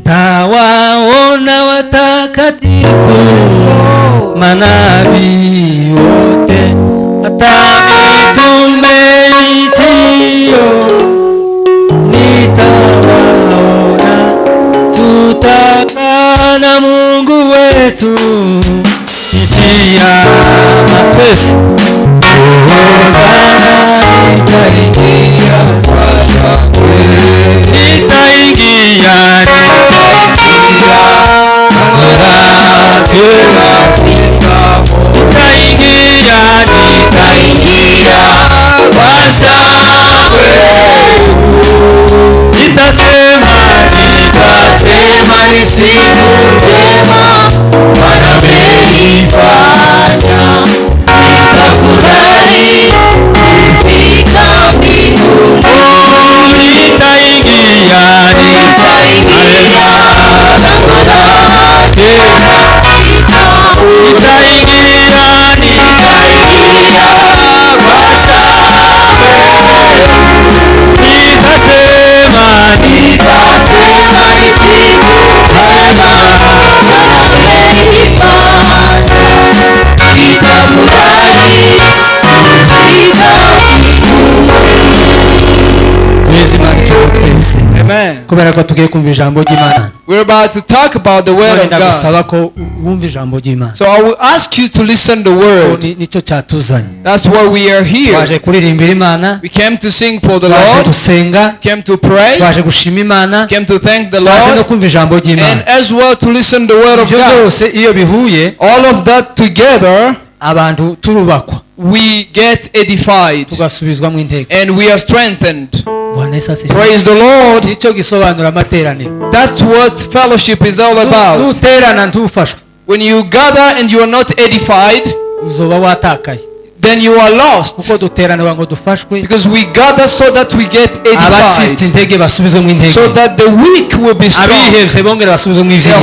Tawaona watakatifu manabii wote hata mitume nchio nitawaona tutakaa na Mungu wetu njia mapesi kubera ko tugiye kumva ijambo ry'Imana. We're about to talk about the word of God. So I will ask you to listen to the word. That's why we are here. We came to sing for the Lord. Came to pray. Came to thank the Lord. And as well to listen to the word of God. All of that together, we get edified and we are strengthened. Praise the Lord. That's what fellowship is all about. When you gather and you are not edified, then you are lost. Because we gather so that we get edified, so that the weak will be strong, the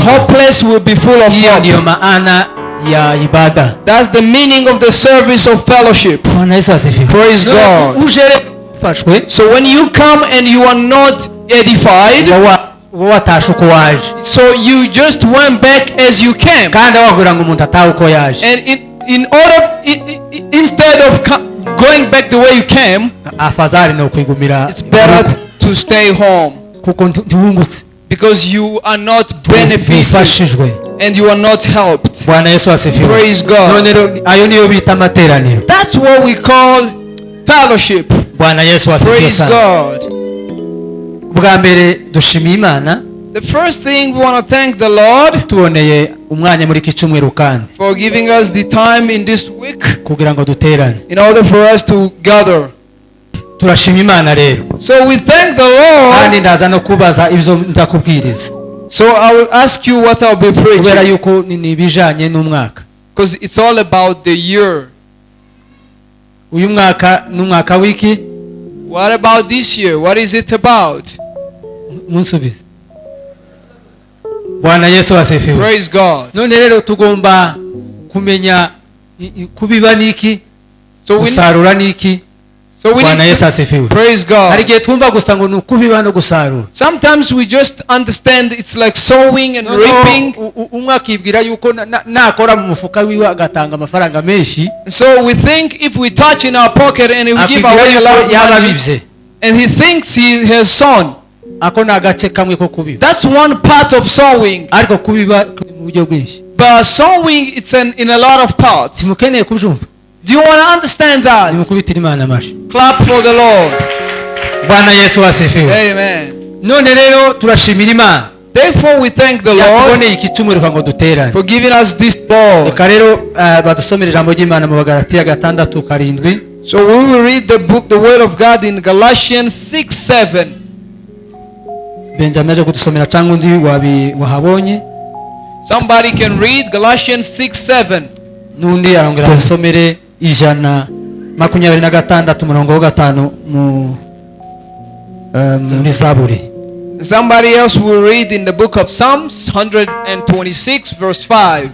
hopeless will be full of hope. That's the meaning of the service of fellowship. Praise God. So when you come and you are not edified, so you just went back as you came. And instead of going back the way you came, it's better to stay home, because you are not benefited and you are not helped. Praise God. That's what we call fellowship. Praise God. The first thing we want to thank the Lord for giving us the time in this week in order for us to gather. So we thank the Lord. So I will ask you what I'll be preaching, because it's all about the year. What about this year? What is it about? Praise God. So we need to, praise God. Sometimes we just understand it's like sowing and reaping. So we think if we touch in our pocket and we give away a lot of money, and he thinks he has sown. That's one part of sowing. But sowing, it's in a lot of parts. Do you want to understand that? Clap for the Lord. Amen. Therefore we thank the Lord for giving us this ball. So we will read the book, the word of God, in Galatians 6:7. Somebody can read Galatians 6:7. Ijana 26 muri Zaburi. Somebody else will read in the book of Psalms 126 verse 5.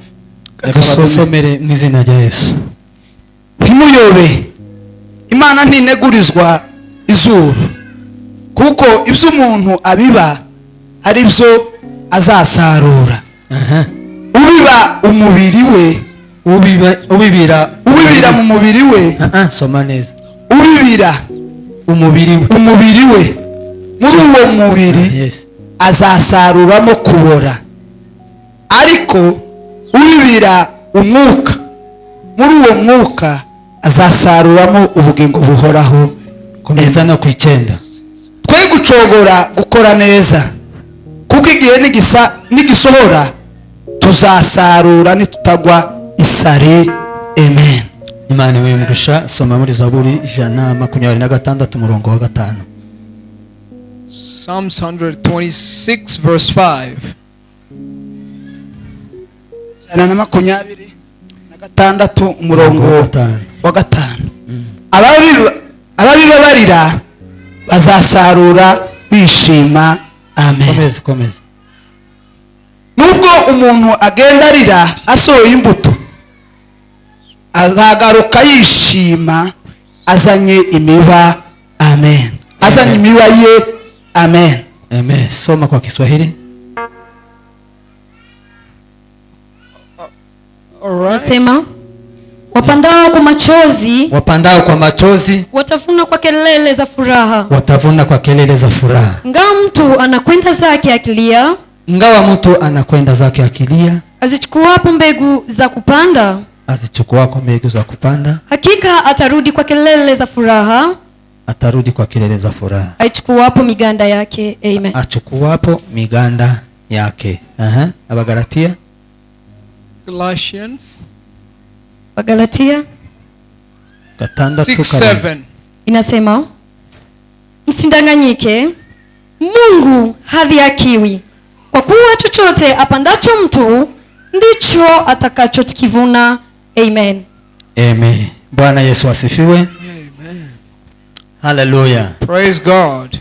Dusomere mu izina rya Yesu. Ntimuyobe, Imana ntinegurizwa izuru, kuko ibyo umuntu abiba ari byo azasarura. Ubiba umubiri we, ubibira mu mubiri we, soma neza, ubibira umubiri we, muri uwo mubiri azasaruramo kubora, ariko ubibira umwuka, muri uwo mwuka azasaruramo ubugingo buhoraho. Komeza no kwicenda. Twe gucogora gukora neza, kuko igihe nigisohora tuzasarura nitutagwa isari. Amen. Imana imugisha. Soma muri Zaburi 126 umurongo wa 5. Psalms 126 verse 5. 126 umurongo wa 5. Ababibabarira bazasarura bishima. Amen. Komeza. Nubwo umuntu agenda arira asohoye imbuto, azagaruka yishima azanye imiba. Amen. Azanye imiba ye. Amen. Amen. Soma kwa Kiswahili. Nasema wapandao kwa machozi watavuna kwa kelele za furaha. Ingawa mtu anakwenda zake akilia, azichukuapo mbegu za kupanda, hakika atarudi kwa kelele za furaha. Aichukuapo miganda yake. Amen. Achukuapo miganda yake. Abagalatia. Galatia 6:7 inasema, msindanganyike, Mungu hadhihakiwi, kwa kuwa chochote apandacho mtu ndicho atakachokivuna. Amen. Amen. Bwana Yesu asifiwe. Amen. Hallelujah. Praise God.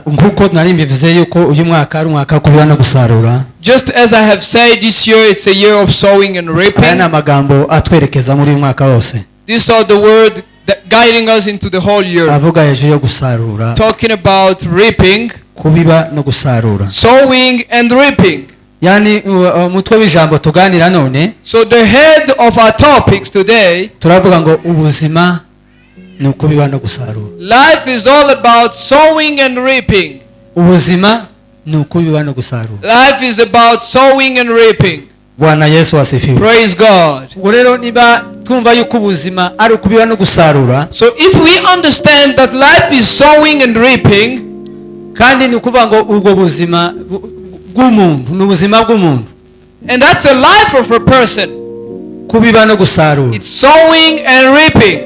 Nkuko narimbivuze yuko uyu mwaka ari umwaka kubiba no gusarura. Just as I have said, this year it's a year of sowing and reaping. Ana magambo atwerekeza muri uyu mwaka wose. These are the word that guiding us into the whole year. Avuga hejuru yo gusarura. Talking about reaping, kubiba no gusarura. Sowing and reaping. Yani mutwe w'ijambo tuganira none. So the head of our topics today, turavuga ngo ubuzima ni ukubiba no gusarura. Life is all about sowing and reaping. Ubuzima ni ukubiba no gusarura. Life is about sowing and reaping. Bwana Yesu asifiwe. Praise God. Rero niba twumva yuko ubuzima ari ukubiba no gusarura. So if we understand that life is sowing and reaping, kandi ni ukuvuga ngo ubwo buzima bw'umuntu ni ubuzima bw'umuntu. And that's the life of a person. Kubiba no gusarura. It's sowing and reaping.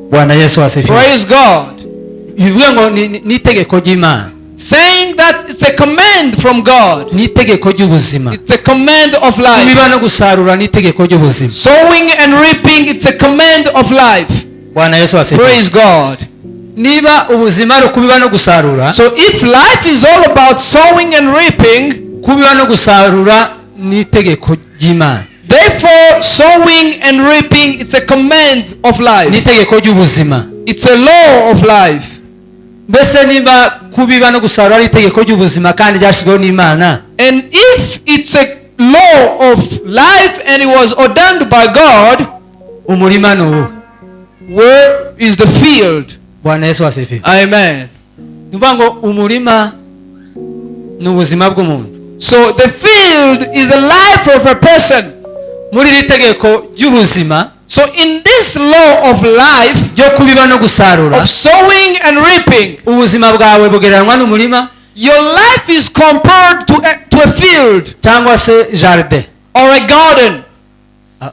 Bwana Yesu asifiwe. Praise God. Bivuga ngo ni itegeko ry'Imana. Saying that it's a command from God. Ni itegeko ry'ubuzima. It's a command of life. Kubiba no gusarura ni itegeko ry'ubuzima. Sowing and reaping, it's a command of life. Bwana Yesu asifiwe. Praise God. Niba ubuzima ari kubiba no gusarura. So if life is all about sowing and reaping, kubiba no gusarura ni itegeko ry'Imana. Therefore, sowing and reaping, it's a command of life. Ni itegeko ry'ubuzima. It's a law of life. Mbese niba kubiba no gusarura ari itegeko ry'ubuzima kandi ryashyizweho n'Imana. And if it's a law of life and it was ordained by God, umurima no, where is the field? Bwana Yesu asifiwe. Amen. Nuvuga ngo umurima ni ubuzima bw'umuntu. So the field is the life of a person. Muri iri tegeko ry'ubuzima, so in this law of life, ryo kubiba no gusarura, of sowing and reaping, ubuzima bwawe bugereranywa n'umurima. Your life is compared to a field, cyangwa se jardin, or a garden.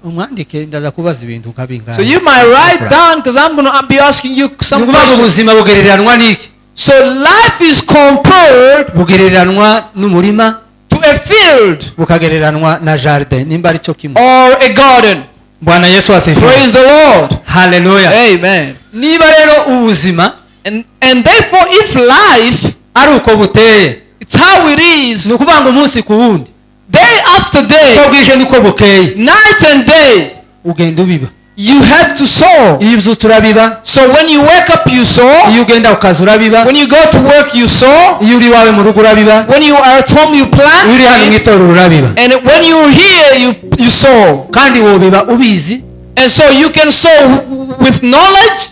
Umwandike ndaza kubaza ibintu nkabingana. So you might write down, because I'm going to be asking you some questions. Ubuzima bugereranywa n'iki? So life is compared, bugereranywa n'umurima, to a field, bukagereranywa na jardin, nimba ari cyo kimwe, or a garden. Bwana Yesu asifiwe. Praise the Lord. Hallelujah. Amen. Niba rero ubuzima, and therefore if life ari uko buteye, it's how it is, ni ukuvuga ngo umunsi ku wundi, day after day, uko bwije niko bukeye, night and day, ugenda ubiba. You have to sow. iyo ubyutse urabiba, So when you wake up, you sow. iyo ugenda ukaza urabiba, When you go to work, you sow. iyo uri iwawe mu rugo urabiba, When you are at home, you plant. iyo uri hano mu seeds. itorero urabiba, And when you're here, you sow. kandi wobiba ubizi, And so you can sow with knowledge,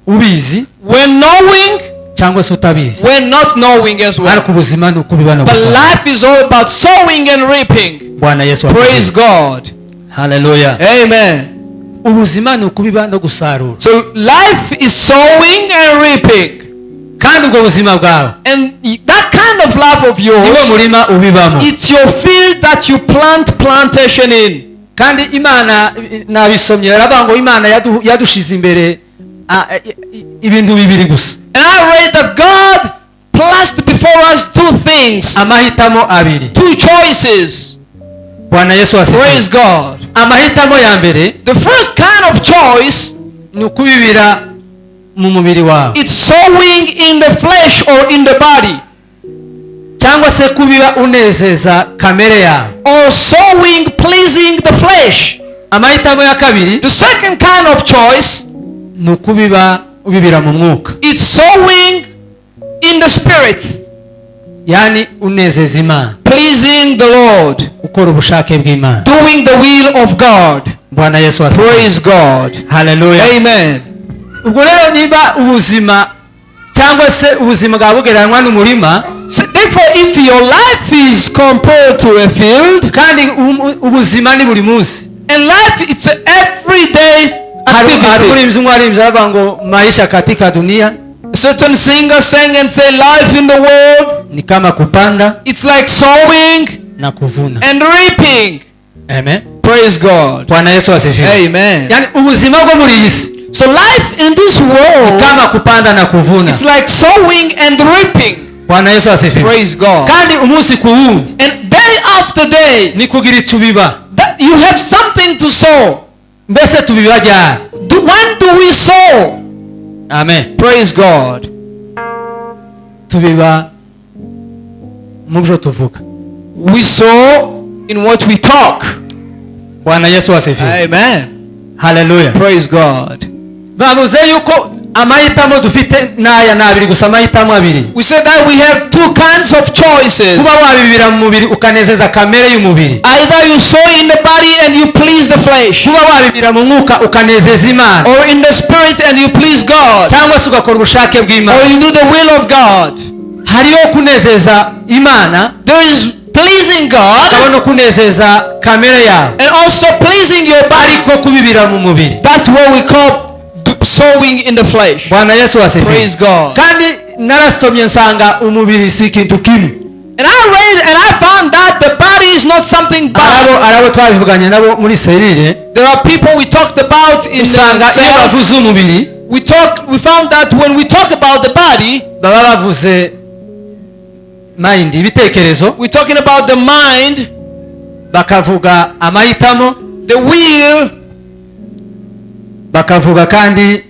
ubizi when knowing, cyangwa se utabizi. when not knowing as well. ariko ubuzima ni ukubiba no But gusarura. life is all about sowing and reaping. Bwana Yesu Praise asifiwe. God. Haleluya. Amen. ubuzima ni ukubiba no gusarura, So life is sowing and reaping. kandi ubwo buzima bwawe And that kind of life of niwo yours, murima ubibamo. it's your field that you plant plantation in. kandi Imana nabisomye aravuga ngo Imana yadushize imbere ibintu bibiri gusa, And I read that God placed before us two things, amahitamo abiri. two choices. Bwana Yesu asifiwe. Praise God. amahitamo ya mbere The first kind of choice, ni ukubibira mu mubiri wawe, it's sowing in the flesh or in the body, cyangwa se kubiba unezeza kamere yawe. or sowing pleasing the flesh. amahitamo ya kabiri The second kind of choice, ni ukubiba ubibira mu mwuka, it's sowing in the spirit, yani unezeza Imana, pleasing the Lord, ukora ubushake bw'Imana. doing the will of God. Bwana Yesu asifiwe. Praise God. Haleluya. Amen. ubwo rero niba ubuzima cyangwa se ubuzima bwawe bugereranywa n'umurima, So therefore, if your life is compared to a field, kandi ubuzima ni buri munsi, and life it's an everyday hari activity. umuririmbyi umwe waririmbye aravuga ngo maisha katika dunia Certain singers sang and say, life in the world, ni kama kupanda it's like sowing na kuvuna. and reaping. Amen. Praise God. Bwana Yesu asifiwe. Amen. Yani ubuzima bwo muri iyi si So life in this world, kama kupanda na kuvuna. it's like sowing and reaping. Bwana Yesu asifiwe. Praise God. kandi umunsi ku wundi And day after day, ni kugira icyo ubiba. that you have something to sow. Mbese tubiba ryari? When do we sow? Amen. Praise God. tubiba mu byo tuvuga. We sow in what we talk. Bwana Yesu asifiwe. Amen. Haleluya. Praise God. bavuze yuko amahitamo dufite n'aya ni abiri gusa, amahitamo abiri. We said that we have two kinds of choices. kuba wabibira mu mubiri ukanezeza kamere y'umubiri, Either you sow in the body and you please the flesh, kuba wabibira mu mwuka ukanezeza Imana, or in the spirit and you please God, cyangwa se ugakora ubushake or bw'Imana. you do the will of God. hariho kunezeza Imana, There is pleasing God hakaba no kunezeza kamere yawe, and also pleasing your body. ariko kubibira mu mubiri. That's what we call sowing in the flesh. Bwana Yesu asifiwe. Praise God. kandi narasomye nsanga umubiri si ikintu kimwe. And I read and I found that the body is not something bad. arabo twabivuganye nabo muri serire, There are people we talked about in usanga iyo the bavuze umubiri we found that when we talk about the body, baba bavuze mind, ibitekerezo, we're talking about the mind, bakavuga amahitamo, the will, bakavuga kandi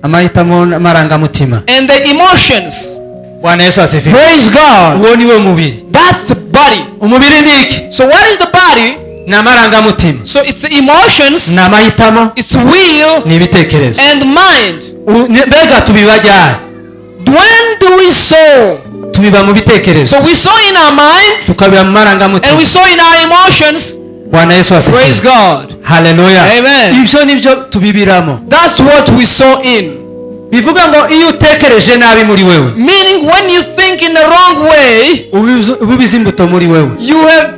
amahitamo n'amarangamutima. and the emotions. Bwana Yesu asifiwe. Praise God. uwo niwo mubiri. That's the body. umubiri ni iki? So what is the body? ni amarangamutima, So it's the emotions, ni amahitamo, it's will ni ibitekerezo. and mind. mbega tubiba ryari? When do we sow? tubiba mu bitekerezo, So we sow in our minds tukabiba mu and marangamutima. we sow in our emotions. Bwana Yesu asifiwe. Praise God. Haleluya. Amen. ibyo nibyo tubibiramo. That's what we sow in. bivuga ngo iyo utekereje nabi muri wewe, Meaning when you think in the wrong way, ubiza imbuto muri wewe, you have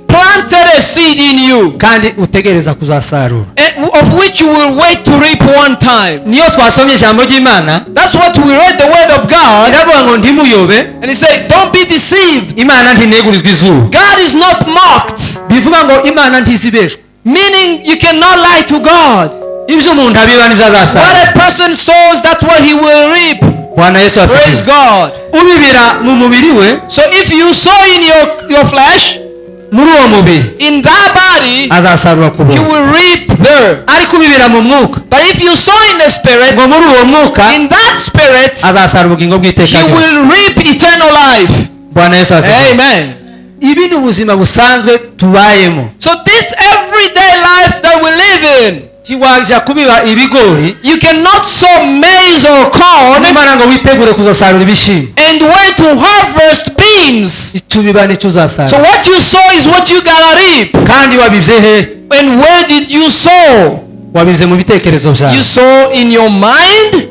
planted a seed in you, kandi utegereza kuzasarura. of which you will wait to reap one time. niyo twasomye ijambo ry'Imana That's what we read the word of God, iravuga ngo ntimuyobe, and he said, don't be deceived. Imana ntinegurizwa izuba. God is not mocked. bivuga ngo Imana ntizibeshwa. Meaning you cannot lie to God. ibyo umuntu abiba nibyo What azasarura. a person sows, that's what he will reap. Bwana Yesu Praise asifiwe. God. ubibira mu mubiri we, So if you sow in your flesh, muri uwo mubiri in that body, azasarura ku you buntu. will reap there. ariko ubibira mu mwuka, But if you sow in the spirit, ngo muri uwo mwuka in that spirit, azasarura ubugingo bw'iteka you ryose. will reap eternal life. Bwana Yesu asifiwe. Amen. ibi ni ubuzima busanzwe tubayemo. So this everyday garden, tiwaja kubiba ibigori, you cannot sow maize or corn nimara ngo witegure kuzasarura ibishimbo and wait to harvest beans. icyo ubiba nicyo So uzasarura. what you sow is what you gotta reap. kandi wabibye he? And where did you sow? wabibye mu bitekerezo You byawe, sow in your mind,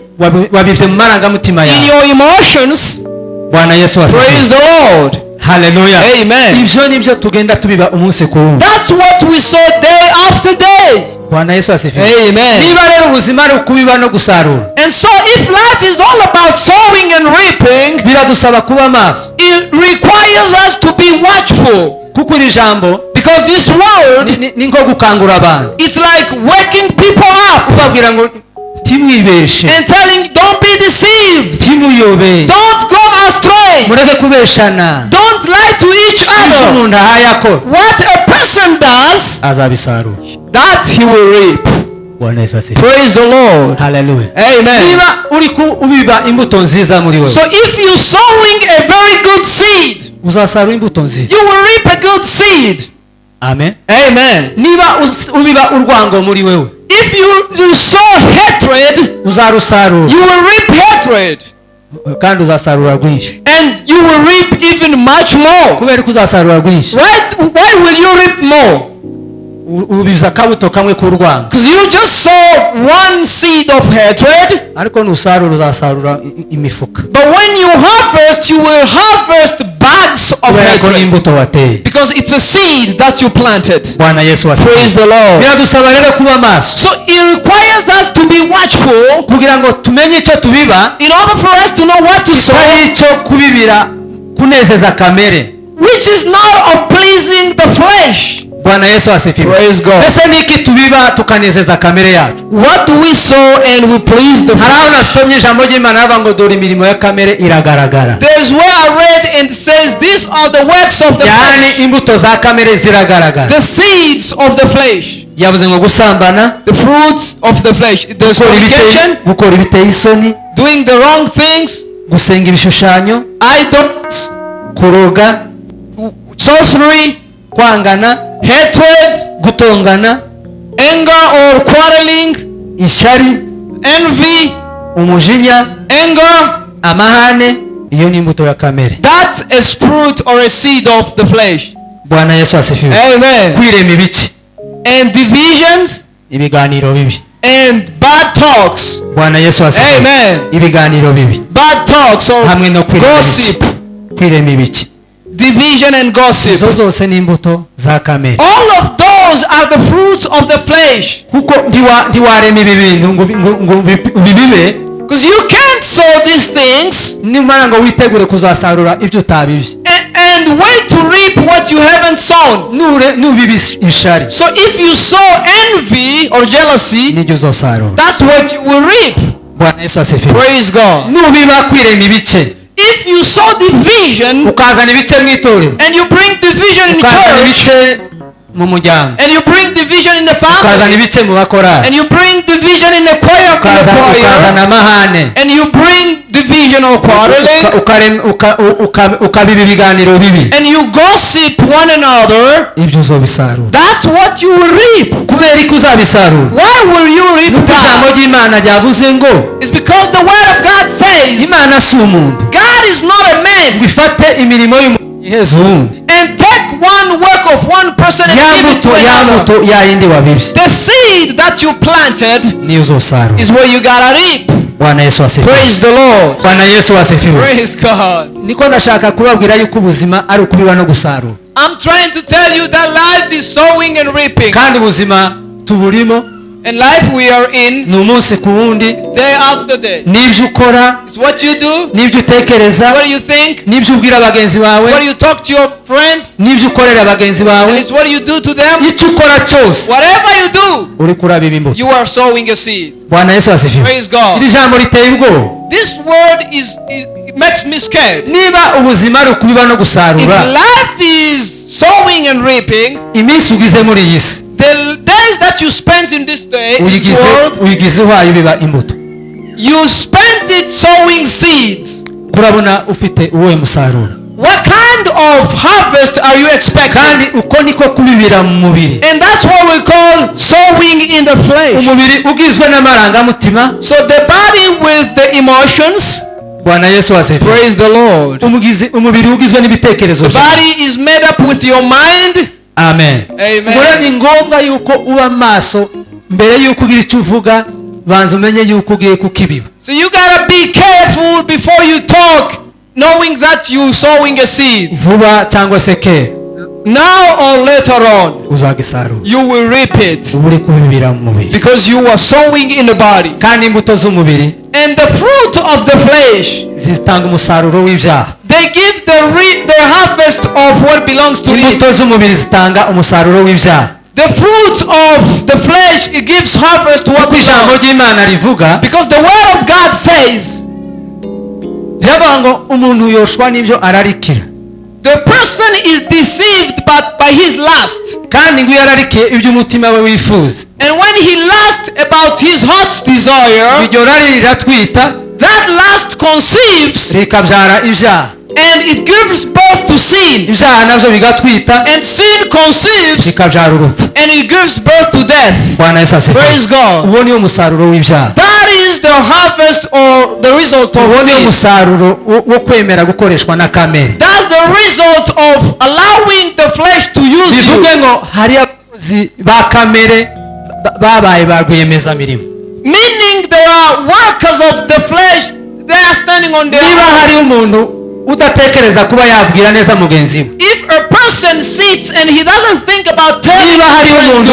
wabibye mu marangamutima in yawe. your emotions. Bwana Yesu Praise asifiwe. the Lord. Haleluya. Amen. Ibyo nibyo tugenda tubiba umunsi ku wundi. That's what we sow day after day. Bwana Yesu asifiwe. Amen. niba rero ubuzima ari ukubiba no gusarura, And so if life is all about sowing and reaping, biradusaba kuba maso, it requires us to be watchful. kuko iri jambo Because this word, ni nko gukangura abantu, it's like waking people up ubabwira ngo timwibeshe, and telling, don't be deceived. timuyobe, Don't go astray. mureke kubeshana. Don't lie to each ibyo other. umuntu ahaye akora What a person does, azabisarura. that he will reap. Bwana Yesu asifiwe. Praise the Lord. Haleluya. Amen. niba uri ubiba imbuto nziza muri wewe, So if you're sowing a very good seed, uzasarura imbuto nziza. you will reap a good seed. Amen. Amen. niba ubiba urwango muri wewe, If you sow hatred, uzarusarura you will reap hatred. kandi uzasarura rwinshi. And you will reap even much more. kubera ko uzasarura rwinshi, Why will you reap more? ubiza akabuto kamwe k'urwango, Because you just sow one seed of hatred, ariko nusarura uzasarura imifuka, but when you harvest, you will harvest bags of kubera ko hatred. n'imbuto wateye. Because it's a seed that you planted. Bwana Yesu Praise asifiwe. the Lord. biradusaba rero kuba maso, So it requires us to be watchful kugira ngo tumenye icyo tubiba, in order for us to know what to sow, kitari icyo kubibira kunezeza kamere. which is not of pleasing the flesh. Bwana Yesu asifiwe. Praise God. ese niki tubiba tukanezeza kamere yacu? What do we sow and we please the hari aho flesh? nasomye ijambo ry'Imana ravuga ngo dore imirimo ya kamere iragaragara, There's where I read and says these are the works of the yani flesh, imbuto za kamere ziragaragara. the seeds of the flesh, yavuze ngo gusambana, the fruits of the flesh. There's gukora ibiteye isoni, doing the wrong things, gusenga ibishushanyo, idols, kuroga, sorcery, kwangana, hatred, gutongana, anger or quarreling, ishyari, envy, umujinya, anger. amahane. iyo ni imbuto ya kamere. That's a fruit or a seed of the flesh. Bwana Yesu asifiwe. Amen. kwirema ibice, And divisions ibiganiro bibi. and bad talks. Bwana Yesu asifiwe. Amen. ibiganiro bibi Bad talks or hamwe no kwirema gossip, ibice. kwirema ibice, division and gossip. izo zose ni imbuto za kamere. All of those are the fruits of the flesh. kuko ntiwarema ibi bintu ngo bibibe, Because you can't sow these things nimara ngo witegure kuzasarura ibyo utabibye, and wait to reap what you haven't sown. nubiba ishari So if you sow envy or jealousy, nijyo uzasarura. that's what you will reap. Bwana Yesu asifiwe. Praise God. nubiba kwirema ibice, If you sow division ukazana ibice mu itorero, and you bring division in ukazana church, ibice mu muryango, and you bring division in the ukazana family, ibice mu bakorari, and you bring division in the choir, ukazana amahane, and you bring division or quarreling, ukabiba ibiganiro bibi, and you gossip one another, ibyo uzobisarura. that's what you will reap. kubera ko uzabisarura, Why will you reap nuko ijambo that? ry'Imana ryavuze ngo It's because the word of God says Imana si umuntu God is not a man ngo ifate imirimo y'umuntu iheza uwundi. and take one work of one person and give it to ya another. mbuto ya yindi wabibye The seed that you planted niyo uzosarura. is where you gotta reap. Bwana Yesu asifiwe. Praise the Lord. Bwana Yesu asifiwe. Praise God. niko ndashaka kubabwira yuko ubuzima ari ukubiba no gusarura, I'm trying to tell you that life is sowing and reaping. kandi ubuzima tuburimo And life we are in ni umunsi ku wundi, day after day. n'ibyo ukora, It's what you do, n'ibyo utekereza, what you think, n'ibyo ubwira bagenzi bawe, what you talk to your friends, n'ibyo ukorera bagenzi and bawe. it's what you do to them. icyo ukora cyose Whatever you do, uri kurabiba imbuto. you are sowing a seed. Bwana Yesu asifiwe. Praise God. iri jambo riteye ubwoba. This word it makes me scared. niba ubuzima ari ukubiba no If gusarura, life is sowing and reaping, iminsi ugize muri iyi si the days that you spent in this day, this world, uyigize uhaye ubiba imbuto, you spent it sowing seeds. kurabona ufite uwuhe musaruro. What kind kind of harvest are you expecting? kandi uko niko kubibira mu mubiri. And that's what we call sowing in the flesh. Umubiri ugizwe n'amarangamutima. So the body with the emotions. Bwana Yesu asifiwe. Praise the Lord. Umubiri ugizwe n'ibitekerezo. The body is made up with your mind. Amen. Amen. Ni ngombwa yuko uba maso mbere yuko ugira icyo uvuga, banza umenye yuko ugiye kukibiba. So you gotta be careful before you talk, knowing that you sowing a seed. Vuba cyangwa se kera. Now or later on, uzagisarura. You will reap it. Uri kubibira mu mubiri. Because you are sowing in the body. Kandi imbuto z'umubiri. And the fruit of the flesh. Zitanga umusaruro w'ibyaha. They give the harvest of what belongs to it. Imbuto z'umubiri zitanga umusaruro w'ibyaha. The fruit of the flesh, it gives harvest to what ijambo ry'Imana rivuga. Because the word of God says. Ryavuga ngo umuntu yoshwa n'ibyo ararikira. The person is deceived by his lust. Kandi ngo yararikiye ibyo umutima we wifuza. And when he lusts about his heart's desire, iryo rari riratwita. That lust conceives. Rikabyara ibyaha. And it gives birth to sin. Ibyaha nabyo bigatwita. And sin conceives. Bikabyara urupfu. And it gives birth to death. Bwana Yesu asifiwe. Praise God. Uwo ni umusaruro w'ibyaha. That is the harvest or the result of sin. Uwo ni umusaruro wo kwemera gukoreshwa na kamere. That's the result of allowing the flesh to use you. Bivuge ngo hari abakozi ba kamere babaye ba rwiyemezamirimo. Meaning there are workers of the flesh, they are standing on their own. Niba hari umuntu udatekereza kuba yabwira neza mugenzi we. If a person sits and he doesn't think about telling niba hari umuntu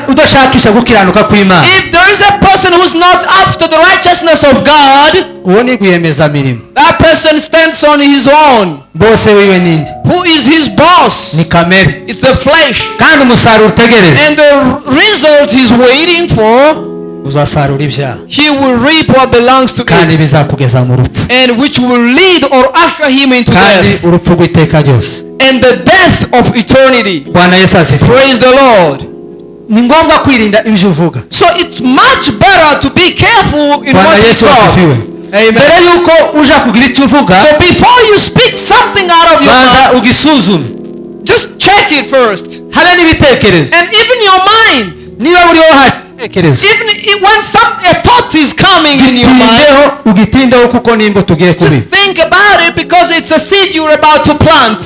udashakisha gukiranuka kw'Imana. If there is a person who's not after the righteousness of God, uwo ni rwiyemezamirimo. That person stands on his own. Bose wiwe ninde? Who is his boss? Ni kamere. It's the flesh. Kandi umusaruro utegereje. And the result he's waiting for, uzasarura ibyaha. He will reap what belongs to him. Kandi bizakugeza mu rupfu. And which will lead or usher him into kandi death. urupfu rw'iteka ryose. And the death of eternity. Bwana Yesu asifiwe. Praise the Lord. Ni ngombwa kwirinda ibyo uvuga. So it's much better to be careful in Bwana what you Yesu asifiwe. Amen. Mbere yuko uja kugira icyo uvuga. So before you speak something out of your mouth, ugisuzume. Just check it first. Habe n'ibitekerezo. And even your mind. Niba buriho hatekerezo. Even when a thought is coming in your mind, ugitindeho kuko nimba tugiye kubi. Think about it because it's a seed you're about to plant.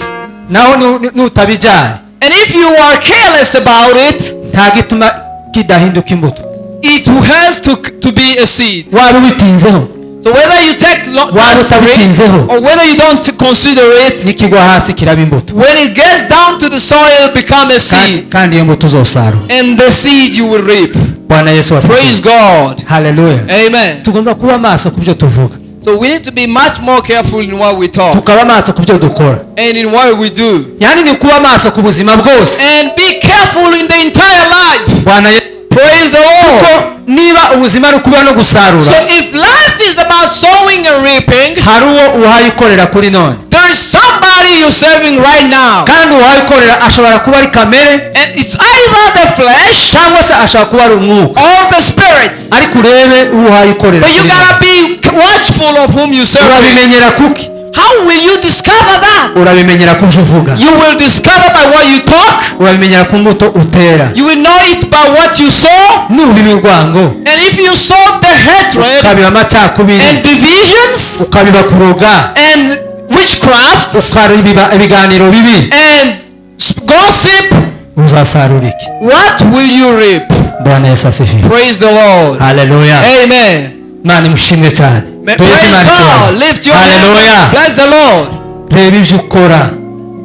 Naho nutabijyanye. And if you are careless about it, nta gituma kidahinduka imbuto. It has to be a seed. Waba ubitinzeho. So whether you take long or whether you don't consider it, nikigwa hasi kiraba imbuto. When it gets down to the soil, become a seed. Kandi iyo mbuto uzosarura. And the seed you will reap. Bwana Yesu asifiwe. Praise God. Hallelujah. Amen. Tugomba kuba maso kubyo tuvuga. So we need to be much more careful in what we talk. Tukaba maso kubyo dukora. And in what we do. Yani ni kuba maso ku buzima bwose. And be careful in the entire life. Bwana Yesu. Praise the Lord. Niba ubuzima ari kuba no gusarura. So if life is about sowing and reaping, hari uwo uhayikorera kuri none. There is somebody you're serving right now. Kandi uhayikorera ashobora kuba ari kamere. And it's either the flesh cyangwa se ashobora kuba ari umwuka. Or the spirits. Ariko urebe uhayikorera. But you gotta be watchful of whom you serve. Urabimenyera kuki? How will you discover that? Urabimenyera kubyo uvuga. You will discover by what you talk. Urabimenyera ku mbuto utera. You will know it by what you sow. Nubiba urwango. And if you sow the hatred ukabiba amacakubiri and divisions ukabiba kuroga and witchcraft ukabiba ibiganiro bibi and gossip, uzasarura iki? What will you reap? Bwana Yesu asifiwe. Praise the Lord. Hallelujah. Amen. Mani mushimwe cyane. Praise God. Lift your hands. Bless the Lord. Reba ibyo ukora.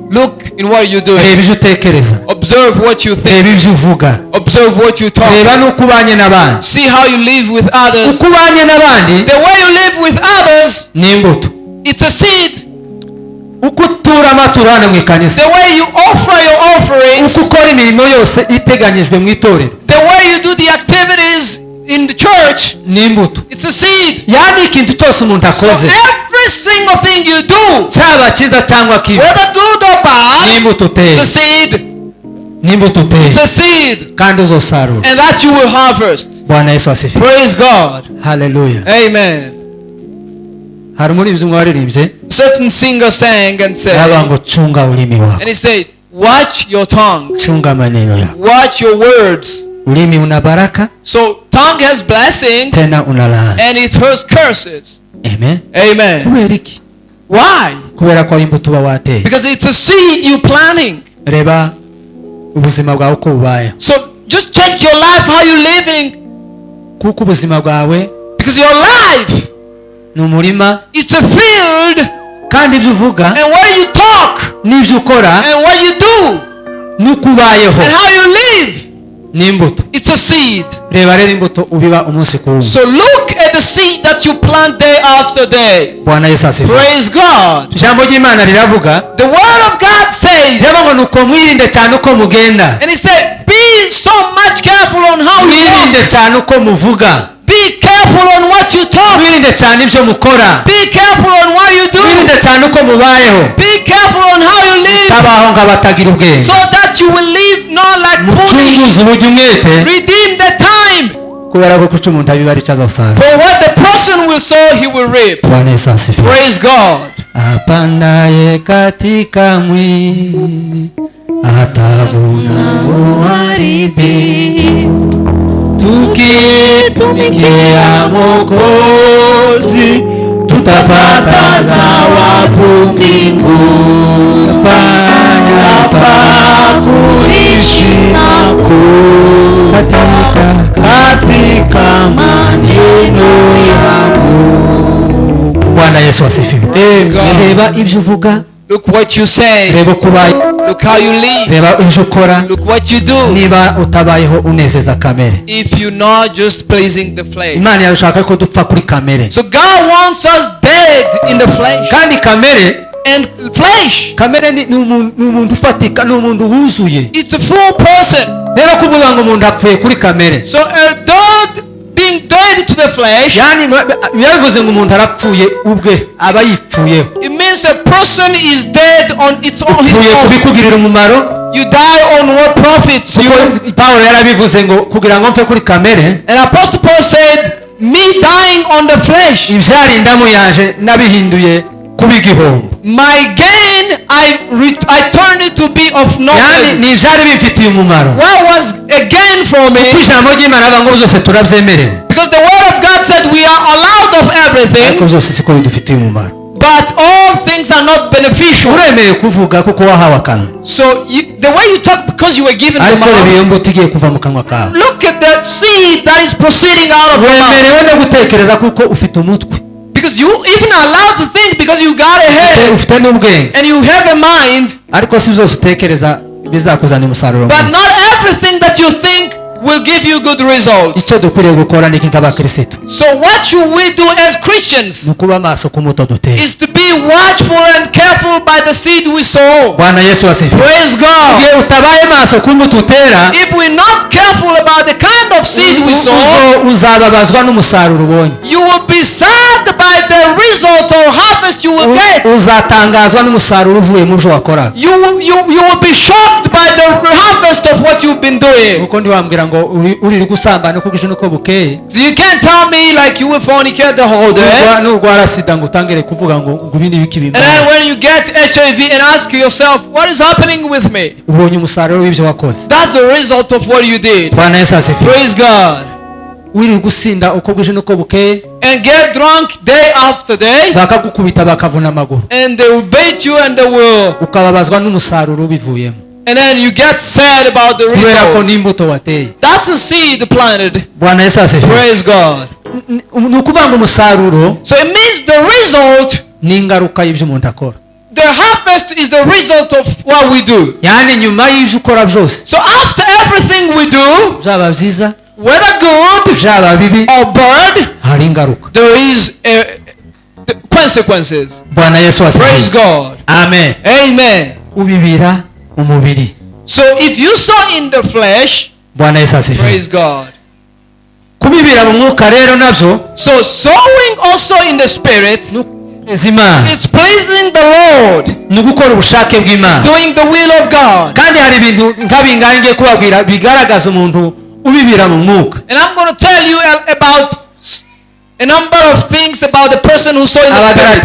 Look in what you do. Reba ibyo utekereza. Observe what you think. Reba ibyo uvuga. Observe what you talk. Reba n'uko ubanye n'abandi. See how you live with others. Uko ubanye n'abandi. The way you live with others. Ni imbuto. It's a seed. Uko utura amaturo hano mu ikanisa. The way you offer your offerings. Uko ukora imirimo yose iteganyijwe mu itorero. The way you do the activities in the church. Ni imbuto. It's a seed. Yani ikintu cyose umuntu akoze. So every single thing you do, cyaba cyiza cyangwa kibi, whether good or bad, ni imbuto uteye. it's a seed. Ni imbuto uteye. It's a seed. Kandi uzosarura. And that you will harvest. Bwana Yesu asifiwe. Praise God. Hallelujah. Amen. Hari muri ibyo mwaririmbye. certain singer sang and said, and he said, watch your tongue, watch your words. So tongue has blessings and it has curses. Amen. Amen. Why? Because it's a seed you're planting. So just check your life, how you're living. Because your life, it's a field. And what you talk, and what you do, and how you live, it's a seed. So look at the seed that you plant day after day. Praise God. The word of God says, and he said, be so much careful on how you talk. Be careful on what you talk. Be careful on what you do. Be careful on how you live. So that you will live not like fools. Redeem the time. For what the person will sow, he will reap. Praise God. Apandaye katika mwili atavuna uharibi. Tukitumikia Mwokozi tutapata zawabu mbinguni. Fanya kuishi nako katika maneno yako. Bwana Yesu asifiwe. Reba ibyo uvuga. Look what you say. Look how you live. Look what you do. If you're not just pleasing the flesh. So God wants us dead in the flesh. And flesh, it's a full person. So a dog being dead to the flesh, it means a person is dead on its own. You die on what profits you. And Apostle Paul said, me dying on the flesh, my gain I turn it to be of nothing. What was a gain for me? Because the word of God said we are allowed of everything, but all things are not beneficial. So the way you talk, because you were given the mouth, look at that seed that is proceeding out of your mouth. Because you even allowed to think, because you got a head and you have a mind, but not everything that you think will give you good results. So what should we do as Christians is to be watchful and careful by the seed we sow. Praise God. If we're not careful about the kind of seed we sow, you will be sad by the result or harvest you will get. You will be shocked by the harvest of what you've been doing. So you can't tell me like you will fornicate the whole day, and then when you get HIV and ask yourself, what is happening with me? That's the result of what you did. Praise God. And get drunk day after day, and they will beat you and they will, and then you get sad about the result. That's the seed planted. Praise God. So it means the result, the harvest is the result of what we do. So after everything we do, whether good or bad, there is consequences. Praise God. Amen. Amen. So if you sow in the flesh, praise God. So sowing also in the spirit is pleasing the Lord, doing the will of God. And I'm going to tell you about a number of things about the person who saw in the spirit.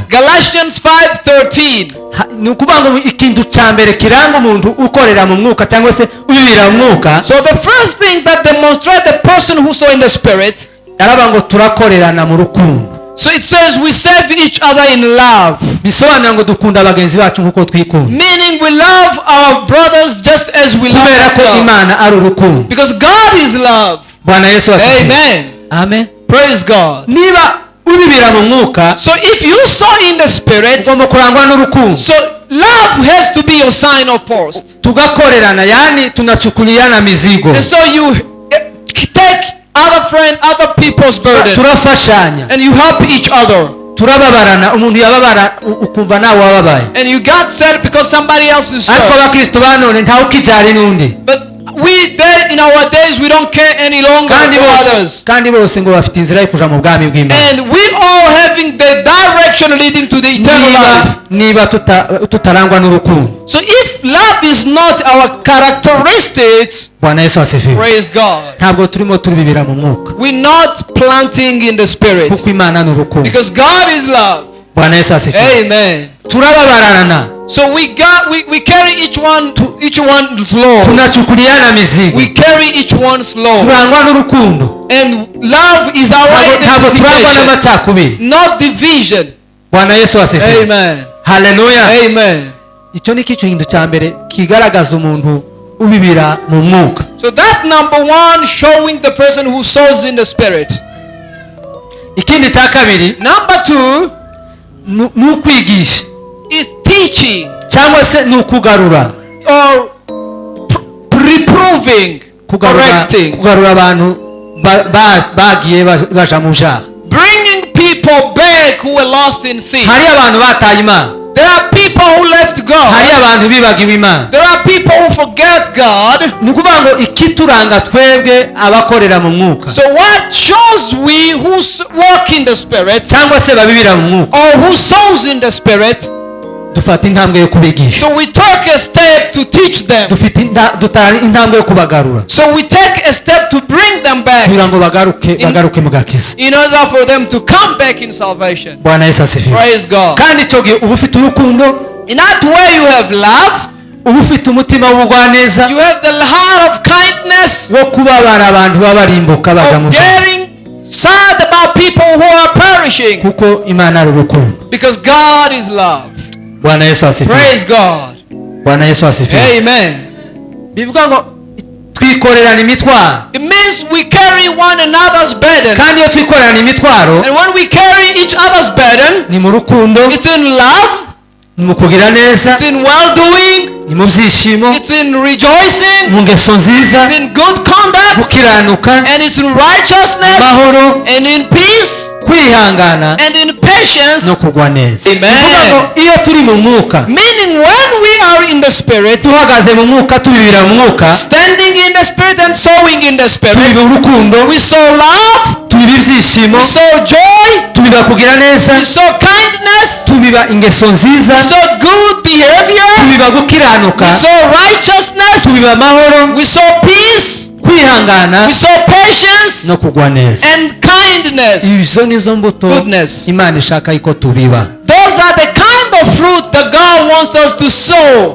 Galatians 5:13. Ni ukuvuga ngo ikintu cya mbere kiranga umuntu ukorera mu mwuka cyangwa se ubibira mu mwuka. So the first things that demonstrate the person who saw in the spirit, araba ngo turakorerana mu rukundo. So it says we serve each other in love. Bisobanura ngo dukunda abagenzi bacu nkuko twikunda. Meaning we love our brothers just as we love ourselves. Imana ari urukundo. Because God is love. Bwana Yesu asifiwe. Amen. Amen. Praise God. Niba ubibira mu mwuka, so if you saw in the spirit, ugomba kurangwa n'urukundo. So love has to be your sign of post. Tugakorerana, yani tunachukuliana mizigo. And so you take other people's burden. Turafashanya. And you help each other. Turababarana, umuntu yababara ukumva nawe wababaye. And you got sad because somebody else is sad. Ariko abakristo banone ntawe ukijari n'undi. But in our days we don't care any longer for others. Kandi bose ngo bafite inzira yo kuja mu bwami bw'Imana. And we all having the direction leading to the eternal life. Niba tutarangwa n'urukundo. So if love is not our characteristics, Bwana Yesu asifiwe. Praise God. Ntabwo turimo turibibira mu mwuka. We're not planting in the spirit. Kuko Imana ni urukundo. Because God is love. Bwana Yesu asifiwe. Amen. Turababarana. So we carry each one's load. Tunachukuliana mizigo. We carry each one's load. Turangwa n'urukundo. And love is our identification. Not division. Bwana Yesu asifiwe. Amen. Hallelujah. Amen. Icyo ni kintu cya mbere kigaragaza umuntu ubibira mu mwuka. So that's number one, showing the person who sows in the spirit. Ikindi cya kabiri, number two, ni ukwigisha. Is teaching. Cyangwa se ni ukugarura. Or reproving. Correcting. Kugarura abantu bagiye baja mu jaha. Bringing people back who were lost in sin. Hari abantu bataye Imana. There are people who left God. Hari abantu bibagiwe Imana. There are people who forget God. Ni kuvuga ngo ikituranga twebwe abakorera mu mwuka. So what shows we who walk in the spirit, cyangwa se babibira mu mwuka, or who sows in the spirit, dufata intambwe yo kubigisha. So we take a step to teach them. Dutara intambwe yo kubagarura. So we take a step to bring them back. Kugira ngo bagaruke mu gakiza. In order for them to come back in salvation. Bwana Yesu asifiwe. Praise God. Kandi cyo gihe uba ufite urukundo. In that way you have love. Uba ufite umutima w'ubugwaneza. You have the heart of kindness. Wo kubabara abantu babarimbuka baja mu caring, sad about people who are perishing. Kuko Imana ari urukundo. Because God is love. Bwana Yesu asifiwe. Praise God. Bwana Yesu asifiwe. Amen. Bivuga ngo twikorerana imitwaro. It means we carry one another's burden. Kandi iyo twikorerana imitwaro, and when we carry each other's burden, ni mu rukundo, it's in love, ni mu kugira neza, it's in well doing, ni mu byishimo, it's in rejoicing, mu ngeso nziza, it's in good conduct, gukiranuka, and it's in righteousness, mahoro, and in peace, kwihangana, and in patience, no kugwa neza. Amen. Iyo turi mu mwuka, meaning when we are in the spirit, tuhagaze mu mwuka, tubibira mu mwuka, standing in the spirit and sowing in the spirit, tubiba urukundo, we sow love, tubiba ibyishimo, we sow joy, tubiba kugira neza, we sow kindness, tubiba ingeso nziza, we sow good behavior, tubiba gukiranuka, we sow righteousness, tubiba amahoro, we sow peace, kwihangana, we sow patience, no kugwa neza, and kindness, izo nizo mbuto goodness. Imana ishaka iko tubiba. Those are the kind of fruit that God wants us to sow.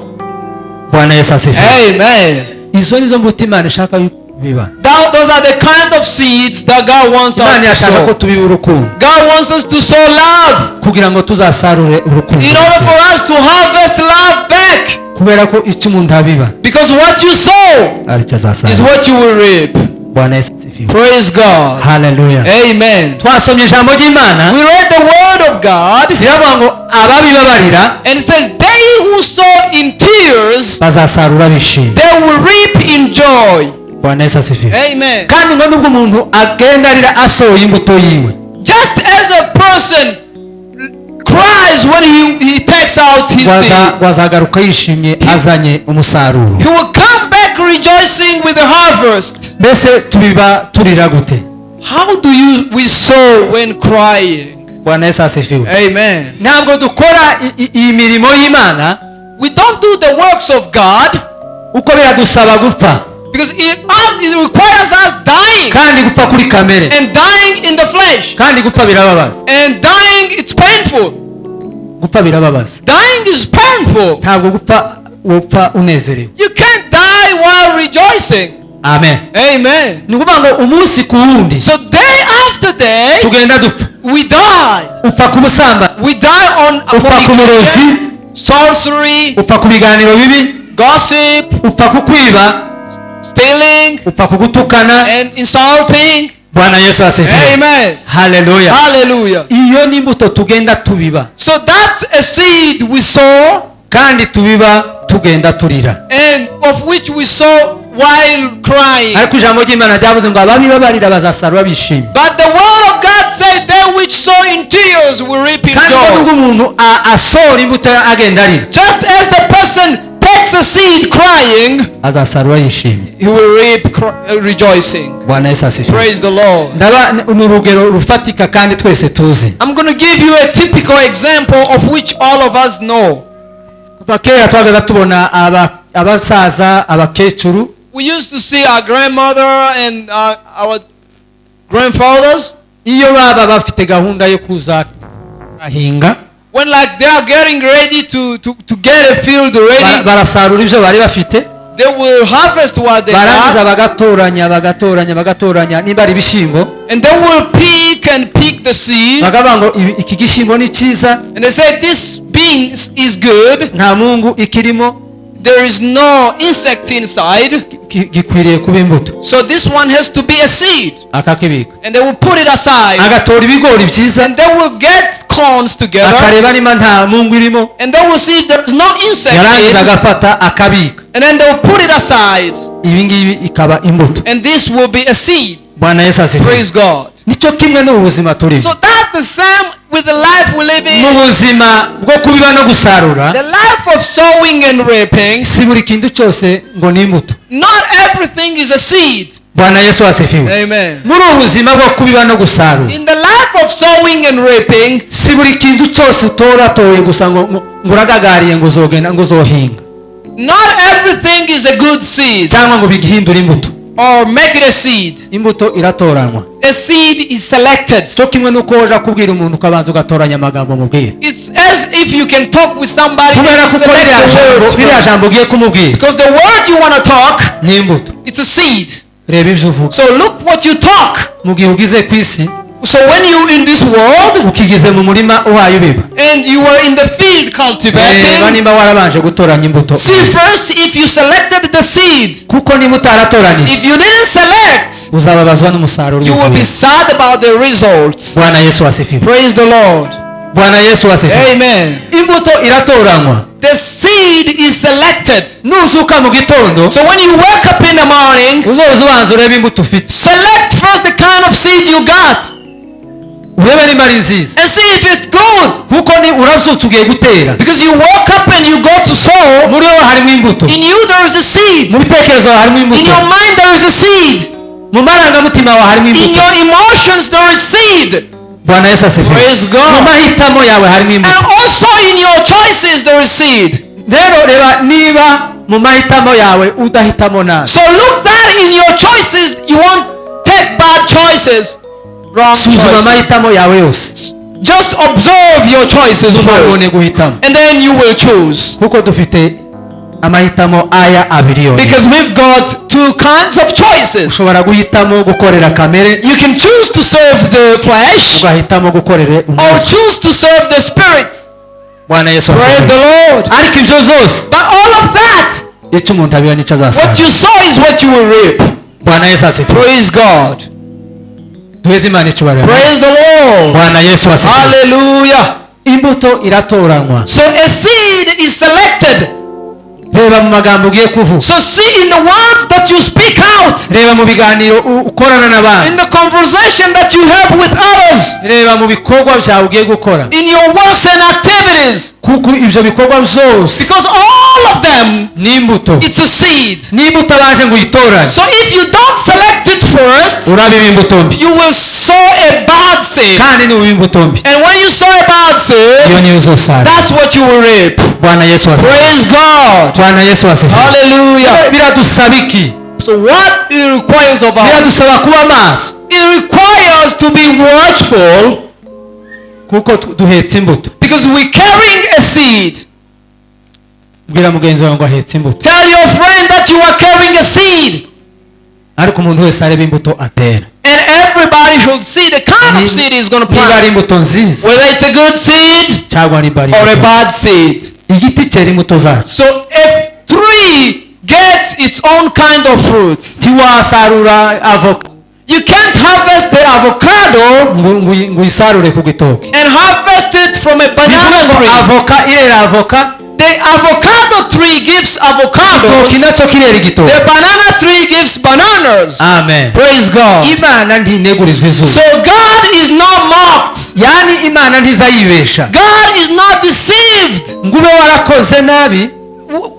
Bwana Yesu asifiwe. Amen. Izo nizo mbuto Imana ishaka biba. Those are the kind of seeds that God wants us to sow. Ko tubiba urukundo. God wants us to sow love. Kugira ngo tuzasarure urukundo. In order for us to harvest love back. Kubera ko icyo umuntu abiba. Because what you sow is what you will reap. Bwana Yesu asifiwe. Praise God. Hallelujah. Amen. Twasomye ijambo ry'Imana. We read the word of God. Biravuga ngo ababibabarira. And it says they who sow in tears bazasarura bishimye. They will reap in joy. Bwana Yesu asifiwe. Amen. Kandi ngo nubwo umuntu agenda arira asohoye imbuto yiwe. Just as a person cries when he takes out his seed, wazagaruka yishimye azanye umusaruro. He will come back rejoicing with the harvest. Mbese tubiba turira gute? How do we sow when crying? Bwana Yesu asifiwe. Amen. Ntabwo dukora imirimo y'Imana. We don't do the works of God. Uko biradusaba gupfa. Because it requires us dying. kandi gupfa kuri kamere And dying in the flesh. kandi gupfa birababaza And dying, it's painful. gupfa birababaza Dying is painful. ntabwo gupfa unezerewe. You can't die while rejoicing. Amen. Amen. ni ukuvuga ngo umunsi ku wundi So day after day, tugenda dupfa. we die. upfa ku busambanyi, We die on upfa ku burozi, sorcery, upfa ku biganiro bibi, gossip, upfa ku kwiba, stealing, upfa ku gutukana. and insulting. Bwana Yesu asifiwe. Amen. Haleluya. Hallelujah. iyo ni imbuto tugenda tubiba So that's a seed we sow, kandi tubiba tugenda turira. and of which we sow while crying. ariko ijambo ry'Imana ryavuze ngo ababiba barira bazasarura bishimye. But the word of God said, they which sow in tears will reap in kandi joy. nubwo umuntu asohora imbuto agenda arira, Just as the person takes a seed crying, azasarura yishimye. he will reap rejoicing. Bwana Yesu asifiwe. Praise the Lord. ndaba ni urugero rufatika kandi twese tuzi. I'm going to give you a typical example of which all of us know. kuva kera twagaga tubona abasaza abakecuru We used to see our grandmother and our grandfathers, iyo baba bafite gahunda yo kuza ahinga, when like they are getting ready to get a field ready, barasarura ibyo bari bafite, they will harvest what they barangiza got, bagatoranya niba ari ibishyimbo, and they will pick the seed, bakavuga ngo iki gishyimbo ni cyiza, and they say this beans is good, nta mungu ikirimo, there is no insect inside, gikwiriye kuba imbuto, so this one has to be a seed, akakibika, and they will put it aside, agatora ibigori byiza, and they will get corns together, akareba niba nta mungu irimo, and they will see if there is no insect yarangiza in, agafata akabika, and then they will put it aside, ibi ngibi ikaba imbuto. and this will be a seed. Bwana Yesu asifiwe. Praise God. nicyo kimwe n'ubuzima turimo. So that's the same with the life we live mu in. buzima bwo kubiba no gusarura, The life of sowing and reaping, si buri kintu cyose ngo ni imbuto. not everything is a seed. Bwana Yesu asifiwe. Amen. muri ubu buzima bwo kubiba no gusarura, In the life of sowing and reaping, si buri kintu cyose utoratoye gusa ngo uragagariye ngo uzogenda ngo uzohinga, not everything is a good seed cyangwa ngo bigihindure imbuto. or make it a seed. imbuto iratoranywa. A seed is selected. cyo kimwe n'uko waje kubwira umuntu ukabanza ugatoranya amagambo mubwira, It's as if you can talk with somebody and kubera you ko select the words ririya first. jambo ugiye kumubwira Because the word you want to talk, ni imbuto. it's a seed. reba ibyo uvuga. So look what you talk. mu gihe ugize ku isi, So when you in this world ukigize mu murima uhaye ubiba, and you were in the field reba cultivating, nimba warabanje gutoranya imbuto, see first if you selected the seed. kuko niba utaratoranije If you didn't select, uzababazwa n'umusaruro you will be w'ivuye. sad about the results. Bwana Yesu asifiwe. Praise the Lord. Bwana Yesu asifiwe. Amen. imbuto iratoranywa. The seed is selected. nuzuka mu gitondo, So when you wake up in the morning, uzoza ubanza urebe imbuto ufite, select first the kind of seed you got urebe nimba ari nziza, and see if it's good. kuko ni urabyutse ugiye gutera, Because you woke up and you go to sow. muri wowe harimo imbuto, In you there is a seed. mu bitekerezo hawe harimo In imbuto, your mind there is a seed. mu marangamutima yawe harimo In imbuto. your emotions there is seed. Bwana Yesu asifiwe. Praise God. mu mahitamo yawe harimo And imbuto. also in your choices there is seed. rero reba niba mu mahitamo yawe udahitamo nabi, So look that in your choices you won't take bad choices, wrong suzuma choices. amahitamo yawe yose, Just observe your choices first, ubone guhitamo, and then you will choose. kuko dufite amahitamo aya abiri yose. Because we've got two kinds of choices. ushobora guhitamo gukorera kamere, You can choose to serve the flesh ugahitamo gukorera or umwuka. choose to serve the spirit. Bwana Yesu Praise the asifiwe. Lord. ariko ibyo zose But all of that, icyo umuntu abiba nicyo what azasarura. you sow is what you will reap. Bwana Yesu asifiwe. Praise God. duheze Imana icyubahiro. Praise the Lord. Bwana Yesu asifiwe. Hallelujah. imbuto iratoranywa. So a seed is selected. reba mu magambo ugiye kuvuga, So see in the words that you speak out, reba mu biganiro ukorana n'abandi, in the conversation that you have with others, reba mu bikorwa byawe ugiye gukora, in your works and activities. kuko ibyo bikorwa byose Because all of them, ni imbuto. it's a seed. niba utabanje ngo uyitoranye, So if you don't select it first, urabiba imbuto mbi, you will sow a bad seed. kandi niba imbuto mbi, And when you sow a bad seed, iyo niyo uzosarura. that's what you will reap. Bwana Yesu asifiwe. Praise God. Bwana Yesu asifiwe. Hallelujah. biradusaba iki? So what it requires of us? biradusaba kuba maso. It requires to be watchful. Kuko duhetse imbuto. Because we're carrying a seed. Bwira mugenzi wawe ngo ahetse imbuto. Tell your friend that you are carrying a seed. Ariko umuntu wese areba imbuto atera. And everybody should see the kind of seed he's going to Niba ari plant. imbuto nziza Whether it's a good seed cyangwa niba ari or a imbuto. bad seed. Igiti cyera imbuto zacu. So if tree gets its own kind of fruits, Tiwasarura avoka you can't harvest the avocado ngo uyisarure ku gitoki. and harvest it from a Bivuga banana ngo tree. avoka irera avoka, The avocado tree gives igitoki avocados. nacyo kirera igitoki. The banana tree gives bananas. Amen. Praise God. Imana ntinegurizwa izuba. So God is not mocked. Yani Imana ntizayibesha. God is not deceived. Ngo ube warakoze nabi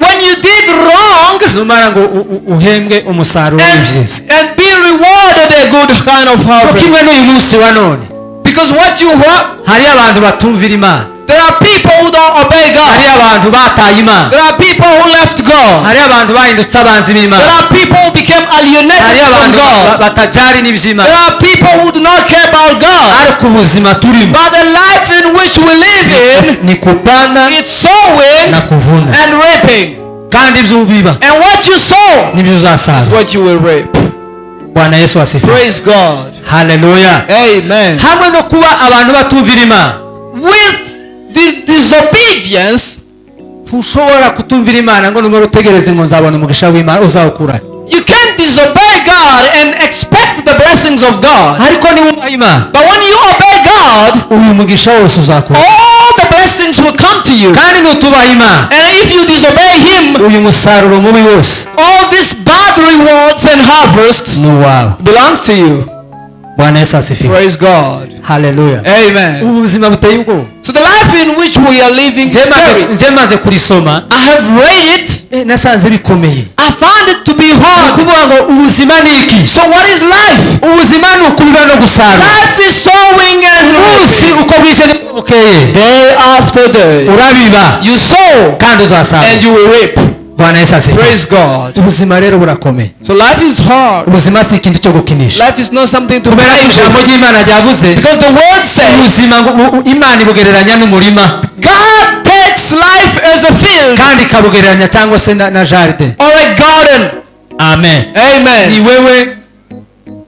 When you did wrong numara ngo uhembwe umusaruro w'ibyiza. and be rewarded a good kind of So harvest. kimwe n'uyu munsi wa none Because what you want, hari abantu batumvira Imana, there are people who don't obey God. hari abantu bataye Imana, There are people who left God. hari abantu bahindutse abanzi There b'Imana, are people who became hari alienated from abantu God. batajari There n'iby'Imana. are people who do not care about God. Ariko ubuzima turimo But the life in which we live in, ni kupanda it's sowing na kuvuna, and reaping. kandi ibyo ubiba And what you sow nibyo is uzasarura. what you will reap. Bwana Yesu asifiwe. Praise God. Haleluya. Amen. Hamwe no kuba abantu batumvira Imana, With the disobedience, ntushobora kutumvira Imana ngo numara utegereze ngo nzabona umugisha w'Imana uzawukura. you can't disobey God and expect the blessings of God. Ariko niba Imana But when you obey God, uyu mugisha wose uzakura. all the blessings will come to you. Kandi nutubaha Imana And if you disobey Him, uyu musaruro mubi wose all these bad rewards and harvest ni uwawe. belongs to you. Bwana Yesu asifiwe. Praise God. Haleluya. Amen. Ubuzima buteye ubwoba. So the life in which we are living is scary. Nje maze kurisoma I have read it. nasanze bikomeye. I found it to be Ni hard. ukuvuga ngo ubuzima ni iki? So what is life? Ubuzima ni ukubiba no gusarura. Life is sowing and Umunsi uko bwije niko bukeye day after day. urabiba You sow kandi uzasarura. and you will reap. Bwana Yesu asifiwe. Praise God. Ubuzima rero burakomeye. So life is hard. Ubuzima si ikintu cyo gukinisha. Life is not something to Kubera play ijambo with. ry'Imana ryavuze Because the word says ubuzima Imana ibugereranya n'umurima God takes life as a field kandi ikabugereranya cyangwa se na jardin. or a garden. Amen. Ni Amen. wewe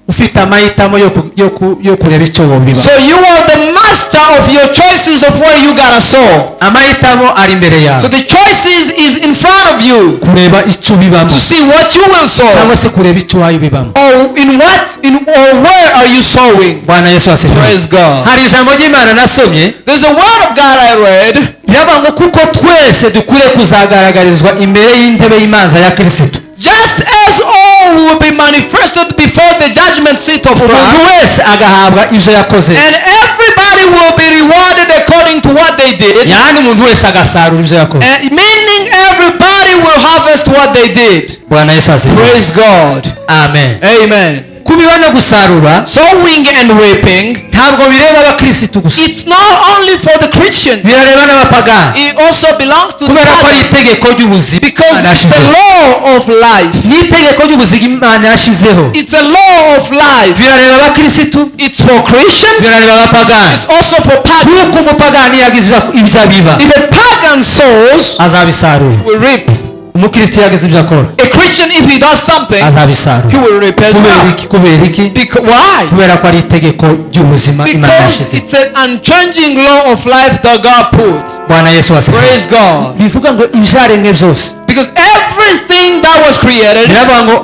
ufite amahitamo yo kureba icyo wobiba. So you are the master of your choices of where you gotta sow. Amahitamo ari imbere So yawe the choices is in front of you kureba icyo ubibamo to see what you will sow cyangwa se kureba icyo wayo ubibamo. or where are you sowing. Bwana Yesu asifiwe. Praise God. Hari ijambo ry'Imana nasomye There's a word of God I read. riravuga ngo kuko twese dukwiriye kuzagaragarizwa imbere y'intebe y'imanza ya Kristo. Just as all will be manifested before the judgment seat of Umuntu Christ, wese agahabwa ibyo yakoze, and everybody will be rewarded according to what they did. yani umuntu wese agasarura ibyo yakoze. Meaning everybody will harvest what they did. Bwana Yesu asifiwe. Praise God. Amen. Amen. Kubiba no gusarura Sowing and reaping, ntabwo bireba abakirisitu gusa, it's not only for the Christian. birareba n'abapagani, It also belongs to the kubera ko ari pagan. itegeko ry'ubuzima Because Imana it's the yashyizeho. law of life. Ni itegeko ry'ubuzima Imana yashyizeho. It's a law of life. Birareba abakirisitu, It's for Christians. birareba abapagani. It's also for Kuko pagans. umupagani yagize ibyo abiba If a pagan sows, azabisarura. will reap. Umukristo yagize ibyo akora A Christian, if he does something, he azabisarura. will reap as Kubera well. iki? Kubera iki? Why? Kubera ko ari itegeko ry'ubuzima Imana Because yashyizeho. it's an unchanging law of life that God put. Bwana Yesu asifiwe. Praise God. Bivuga ngo ibyaremwe byose Because everything that was created, biravuga ngo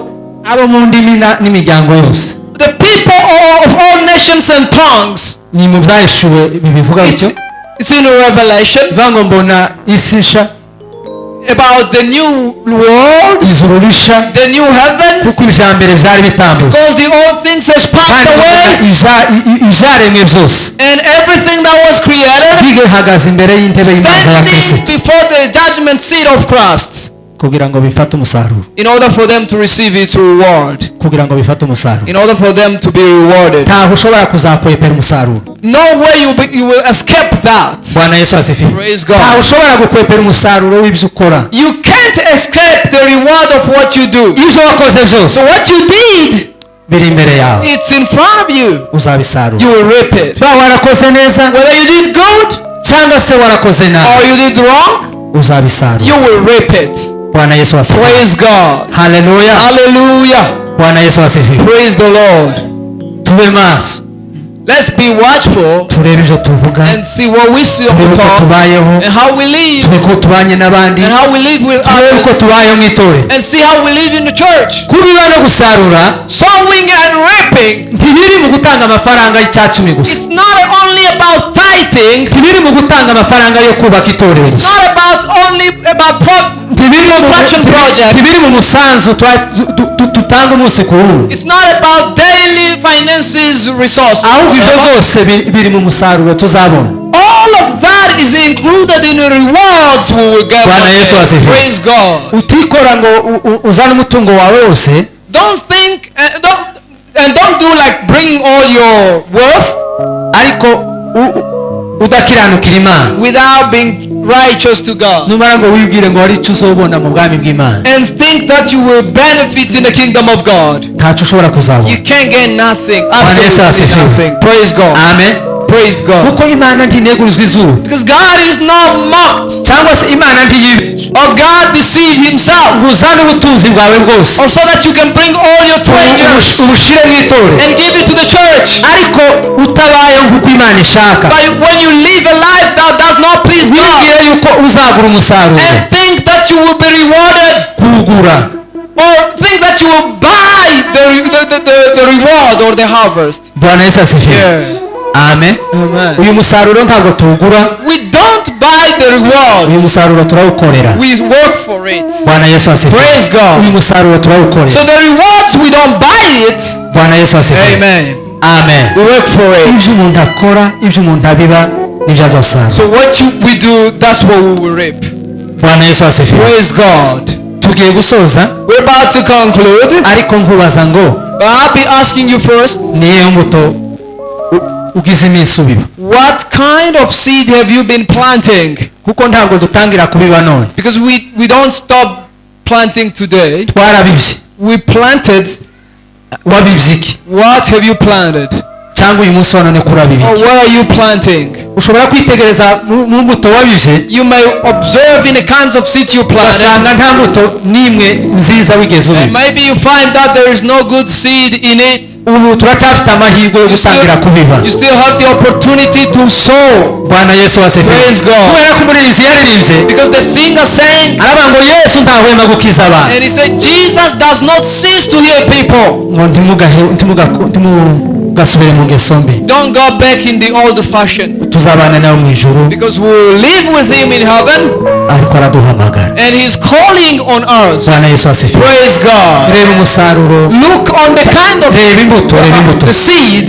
abo mu ndimi n'imiryango yose the people of all nations and tongues, ni mu byahishuwe bivuga bityo. it's in Revelation Bivuga ngo mbona isi isha, about the new world, ijuru risha, the new heavens, kuko ibya mbere byari bitambutse, because the old things has passed kandi away, ibyaremwe byose and everything that was created bihagaze imbere y'intebe y'imanza ya standing Kristo. before the judgment seat of Christ. kugira ngo bifate umusaruro, in order for them to receive its reward, kugira ngo bifate umusaruro, in order for them to be rewarded. ntaho ushobora kuzakwepera umusaruro. No way you will escape that. Bwana Yesu asifiwe. Praise God. ntaho ushobora gukwepera umusaruro w'ibyo ukora. You can't escape the reward of what you do. ibyo wakoze byose, So what you did, biri imbere yawe, it's in front of you. uzabisarura. You will reap it. ba warakoze neza Whether you did good cyangwa se warakoze or nabi, you did wrong, uzabisarura. you will reap it. Bwana Yesu asifiwe. Praise God. Haleluya. Hallelujah. Bwana Yesu asifiwe. Praise the Lord. tube maso, Let's be watchful turebe ibyo tuvuga, and see what we see on turebe the uko top tubayeho, and how we live turebe uko tubanye n'abandi, and how we live with turebe uko others tubayeho mu itorero. and see how we live in the church. kubiba no gusarura Sowing and reaping, ntibiri mu gutanga amafaranga y'icyacumi gusa, it's not only about tithing, ntibiri mu gutanga amafaranga yo kubaka itorero it's gusa, not about only about construction project. ntibiri mu musanzu dutanga umunsi ku wundi, It's not about daily finances resources. ahubwo ibyo byose biri mu musaruro tuzabona. All of that is included in the rewards we will get. Bwana Yesu asifiwe. Praise God. utikora ngo uzane umutungo wawe wose, Don't think don't do like bringing all your worth ariko udakiranukira Imana, without being righteous to God. numara ngo wibwire ngo hari icyo uzobona mu bwami bw'Imana, And think that you will benefit in the kingdom of God. ntacyo ushobora kuzabona. You can't get nothing. Bwana Yesu Absolutely asifiwe. nothing. Praise God. Amen. Praise God. kuko Imana ntinegurizwa izuba, Because God is not mocked, cyangwa se Imana ntiyibeshya or God deceive himself, ngo uzane ubutunzi bwawe bwose or so that you can bring all your treasures ubushyire mu itorero, and give it to the church. ariko utabaye nk'uko Imana ishaka, But when you live a life that does not please God wibwire yuko uzagura umusaruro, and think that you will be rewarded, kuwugura, or think that you will buy the reward or the harvest. Bwana Yesu asifiwe. Yeah. Amen. Amen. uyu musaruro ntabwo tuwugura, We don't buy the uyu rewards. musaruro turawukorera. We work for it. Bwana Yesu asifiwe. Praise God. uyu musaruro So turawukorera. the rewards, we don't buy it. Bwana Yesu asifiwe. Amen. Amen. We work for it. ibyo umuntu akora, ibyo umuntu abiba, nibyo azasarura. So what we do, that's what we will reap. Bwana Yesu asifiwe. Praise God. tugiye gusoza, We're about to conclude. ariko nkubaza ngo But I'll be asking you first, niyo mbuto ugize iminsi ubiba, what kind of seed have you been planting? kuko ntabwo dutangira kubiba none, Because we don't stop planting today. twarabibye. We planted. wabibye iki? What have you planted? cyangwa uyu munsi wa none kurabibye Or iki? what are you planting? ushobora kwitegereza mu mbuto wabibye, You may observe in the kinds of seeds you planted. ugasanga nta mbuto n'imwe nziza wigeze And ubiba. maybe you find that there is no good seed in it. ubu turacyafite amahirwe yo gutangira kubiba. You still have the opportunity to sow. Bwana Yesu asifiwe. Praise God. kubera ko umuririmbyi yaririmbye Because the singer sang, aravuga ngo Yesu ntahwema gukiza abantu, and he said, Jesus does not cease to heal people. ngo ntimugasubire mu ngeso mbi, Don't go back in the old fashion. tuzabana nawe mu ijuru, Because we will live with him in heaven, ariko araduhamagara. and he's calling on us. Bwana Yesu asifiwe. Praise God. reba umusaruro, Look on the kind of reba imbuto, reba imbuto, the seed,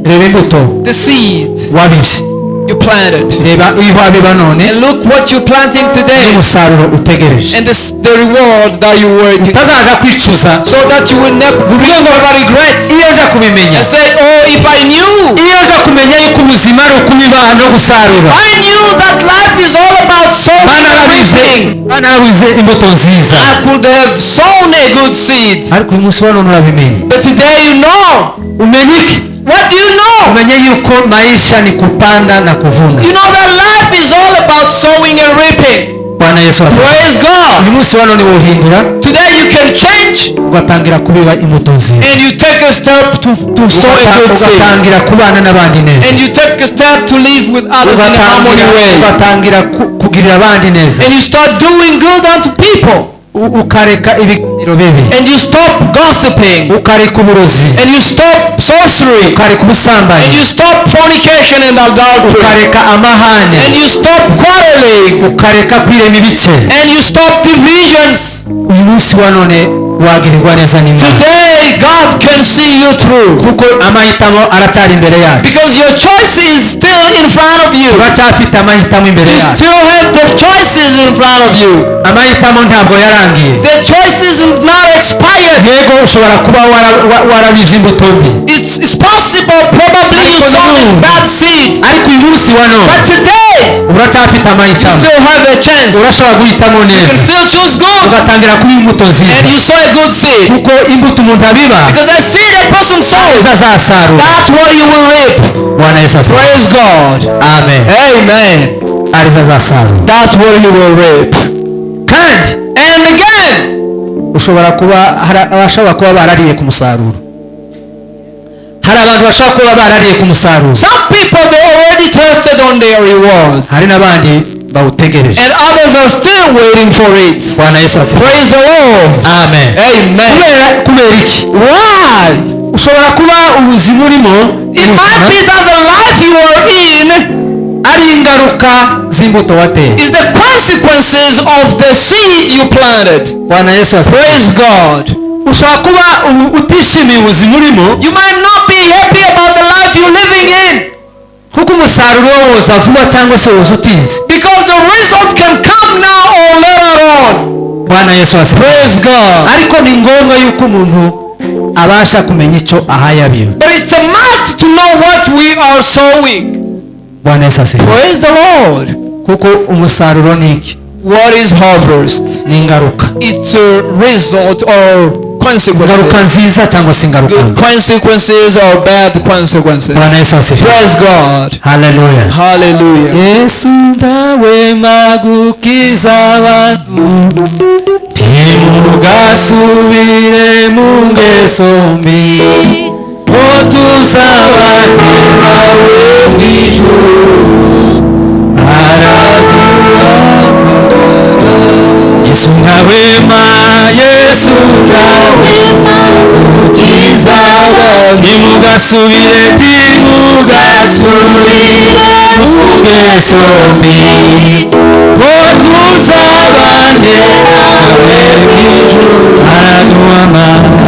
reba imbuto the seed wabibye, you planted. reba iyo wabiba none And look what you're planting today, n'umusaruro utegereje, and the reward that you're waiting, utazaja kwicuza so that you will never regret iyo aja kubimenya, and say, oh, if I knew, iyo aja kumenya yuko ubuzima ari ukubiba no gusarura. I knew that life is all about sowing and reaping, banabuze imbuto nziza, I could have sown a good seed. ariko uyu munsi wa none urabimenye. But today you know. umenye iki? What do you know? umenye yuko maisha ni kupanda na kuvuna. You know that life is all about sowing and reaping. Bwana Yesu asifiwe. Praise God. uyu munsi wa none wohindura, Today you can change ugatangira kubiba imbuto nziza, and you take a step to sow a good seed. ugatangira kubana n'abandi neza, And you take a step to live with others in a harmony way. ugatangira kugirira abandi neza, And you start doing good unto people. ukareka ibiganiro bibi, And you stop gossiping. ukareka uburozi, And you stop sorcery. ukareka And ubusambanyi, you stop fornication and adultery. ukareka amahane, And you stop quarreling. ukareka kwirema ibice. And you stop divisions. uyu munsi wa none wagirirwa neza n'Imana. Today way God can see you through. kuko amahitamo aracyari imbere yacu. Because your choice is still in front of you. uracyafite amahitamo imbere You yacu. still have the choices in front of you. amahitamo ntabwo yarangiye. The choices are not expired. yego ushobora kuba warabije imbuto mbi. It's possible probably you sowed bad seeds. ariko uyu munsi wa none But today uracyafite you amahitamo. still have a chance. urashobora guhitamo You neza still choose good. ugatangira kuba imbuto And nziza. you sow a good seed. kuko imbuto umuntu abiba Because the seed a person sows, azasarura. that's what you will reap. bwana yesu asifiwe. Praise God. amen. Amen. arizo azasarura. That's what you will reap. kandi And again, ushobora kuba hari abashobora kuba barariye ku musaruro. hari abantu bashobora kuba barariye ku musaruro. some people they already tasted on their rewards. hari n'abandi bawutegereje. And others are still waiting for it. bwana yesu asifiwe. Praise the Lord. amen. Amen. kubera iki? Why? ushobora kuba ubuzima urimo It might be that the life you are in ari ingaruka z'imbuto wateye. is the consequences of the seed you planted. bwana yesu asifiwe. Praise God. ushobora kuba utishimiye ubuzima urimo You might not be happy about the life you're living in. kuko umusaruro woza vuba cyangwa se woza utinze. Because the result can come now or later on. bwana yesu asifiwe. Praise God. ariko ni ngombwa yuko umuntu abasha kumenya icyo ahaye abiwe. But it's a must to know what we are sowing. bwana yesu asifiwe. Praise the Lord. kuko umusaruro ni iki? What is harvest? ni ingaruka. It's a result or consequences. ingaruka nziza cyangwa se ingaruka Good mbi. consequences or bad consequences. bwana yesu asifiwe. Praise God. haleluya. Hallelujah. yesu ndawema gukiza abantu ntimugasubire mu ngeso mbi ngo tuzabane nawe mu ijuru araduhamagara. yesu ndawema yesu ndawema gukiza abantu ntimugasubire mu ngeso mbi ngo tuzabane nawe mu ijuru araduhamagara.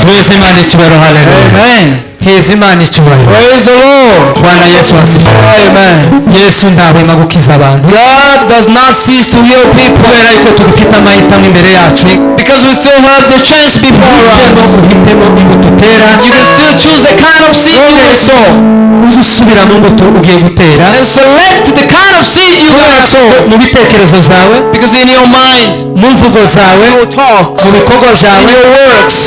Praise Imana icyubahiro. haleluya. Amen. heza imana icyubahiro. Praise the Lord. bwana yesu asifiwe. Amen. yesu ndahwema gukiza abantu God does not cease to heal people kubera yuko tugufite amahitamo imbere yacu. because we still have the chance before us. uhitemo imbuto utera. You can still choose the kind of seed you will sow uze usubira mu mbuto ugiye gutera and select the kind of seed you're gonna sow. mu bitekerezo byawe, Because in your mind, mu mvugo zawe, your talks, mu bikorwa in byawe, your works,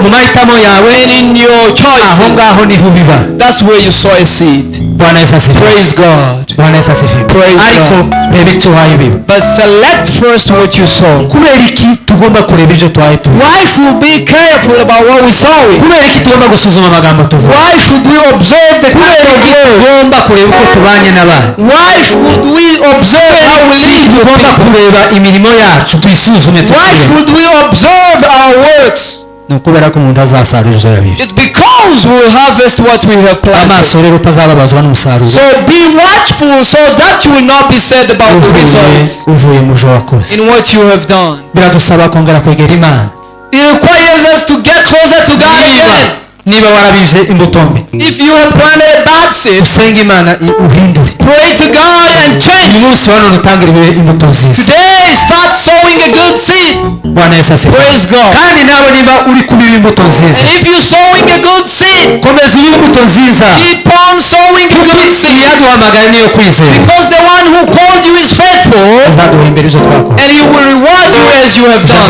mu mahitamo yawe, and in your aho choices, ngaho niho biba. that's where you sow a seed. bwana yesu asifiwe. Praise God. bwana yesu asifiwe. Praise ariko reba icyo uhaye biba. But select first what you sow. kubera iki tugomba kureba ibyo tuhaye tuba? Why should we be careful about what we sow? kubera iki tugomba gusuzuma amagambo tuvuga? Why should we observe the kind kubera of iki word? tugomba kureba uko tubanye n'abandi? Why should we observe how we live with tugomba people? kureba imirimo yacu tuyisuzume Why tuyirebe. should we observe our works? ni ukubera ko umuntu azasarura ibyo yabibye. It's because we will harvest what we have planted. amaso rero utazababazwa n'umusaruro So be watchful so that you will not be sad about the results uvuye mu byo wakoze. in what you have done. biradusaba kongera kwegera imana. It requires us to get closer to God again. niba warabije imbuto mbi. If you have planted a bad seed, usenga Imana uhindure. Pray to God and change. Uyu munsi wa none utangire imbuto nziza. Today start sowing a good seed. Bwana Yesu asifiwe. Praise God. Kandi nawe niba uri kubiba imbuto nziza. And if you sowing a good seed, komeza ubibe imbuto nziza. Keep on sowing a good seed. Yaduhamagaye niyo kwizera. Because the one who called you is faithful. Azaduhembera ibyo twakoze. And he will reward you as you have done.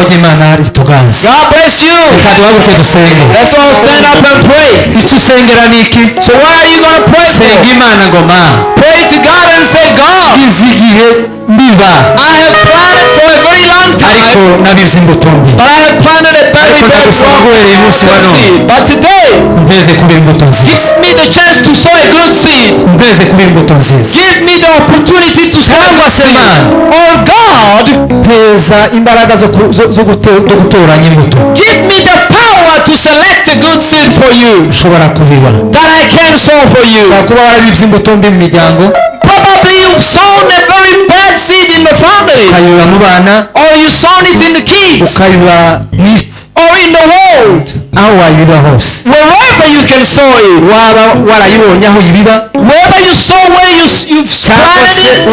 God bless you. Let's all stand up and pray. So what are you going to pray for? Pray to God and say, God, I have planted for a very long time, but I have planted a very bad seed. But today, give me the chance to sow a good seed. Give me the opportunity to sow a good seed. Oh God, give me the power to select a good seed for you, that I can sow for you. Probably you've sown a very bad seed in the family, or you sown it in the kids, or in the world. Wherever you can sow it, whether you sow where you've planted it,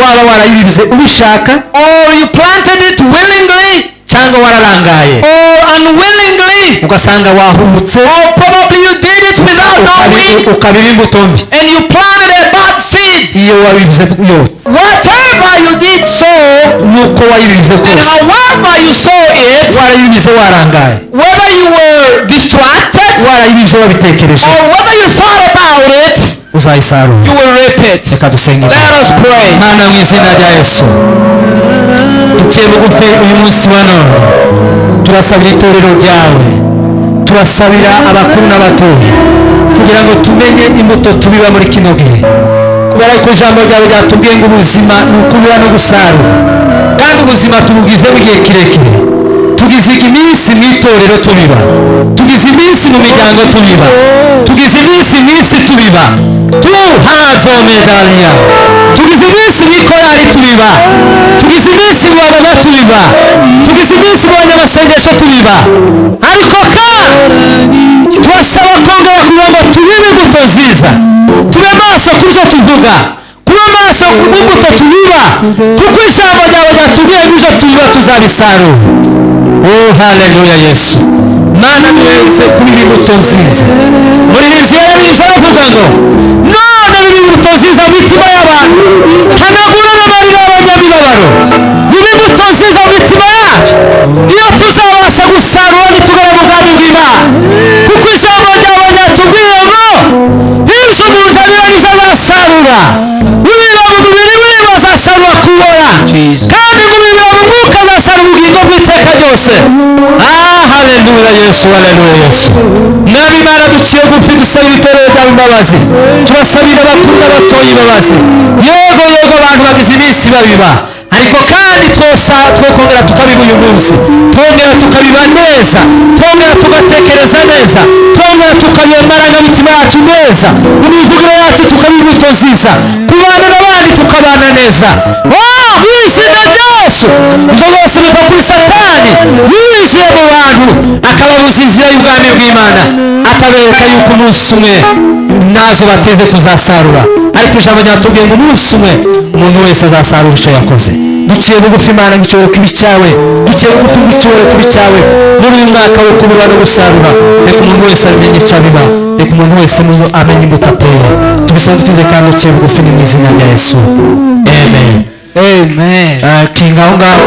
or you planted it willingly, or unwillingly, or probably you did it without knowing, and you planted a bad seed. Whatever you did sow, and however you sow it, whether you were distracted, or whether you thought about it, you will reap it. Let us pray. Duciye bugufi uyu munsi wa none turasabira itorero ryawe, turasabira abakuru n'abatoya kugira ngo tumenye imbuto tubiba muri kino gihe, kubera ko ijambo ryawe ryatubwiye ngo ubuzima ni ukubira no gusarura, kandi ubuzima tubugize igihe kirekire. Tugize iminsi mu itorero tubiba, tugize iminsi mu miryango tubiba, tugize iminsi tubiba, tuhazo medaliya, tugize iminsi mu ikorari tubiba, tugize iminsi mu bana tubiba, tugize iminsi mu banyamasengesho tubiba. Ariko turasaba kongera kugira ngo tubibe imbuto nziza, tube maso ku byo tuvuga, tube maso ku mbuto tubiba, kuko ijambo ryawe ryatubwiye ngo ibyo tubiba tuzabisarura. Oh, haleluya Yesu. Mana niweze kubiba imbuto nziza. Muri ivyo bivuga ngo none imbuto nziza mu mitima y'abantu, hanagura n'amarira y'abanyamibabaro. Bibe imbuto nziza mu mitima yacu, iyo tuzabasha gusarura nitugera mu bwami bw'Imana, kuko ijambo ryawe ryatubwiye ngo ivyo umuntu abiba nivyo azasarura. Ubiba mu mubiri wiwe azasarura kubora, kandi ubiba mu mwuka azasarura ubugingo bw'iteka ryose. Haleluya Yesu, haleluya Yesu. Mwami Imana, duciye bugufi dusabira itorero ryawe imbabazi, tubasabira abakuru n'abatoya imbabazi. Yego abantu bagize iminsi babiba, ariko kandi twokongera tukabiba uyu munsi, twongera tukabiba neza, twongera tugatekereza neza, twongera tukabiba amarangamutima yacu neza, mu mivugiro yacu tukabiba imbuto nziza, kubana n'abandi tukabana neza. Mu izina rya Yesu, ibyo bose biva kuri Satani yinjiye mu bantu akababuza inzira y'ubwami bw'Imana, akabereka yuko umunsi umwe nazo bateze kuzasarura, ariko ijambo ryatubwiye ngo umunsi umwe umuntu wese azasarura icyo yakoze. Duciye bugufi Imana ngicoro kibi cyawe, duciye bugufi ngicoro kibi cyawe muri uyu mwaka wo kubura no gusarura. Reka umuntu wese amenye icyo abiba, reka umuntu wese amenye imbuto atera. Tubisanze tuze kandi duciye bugufi mu izina rya Yesu. Amen. Amen. Kinga aho ngaho.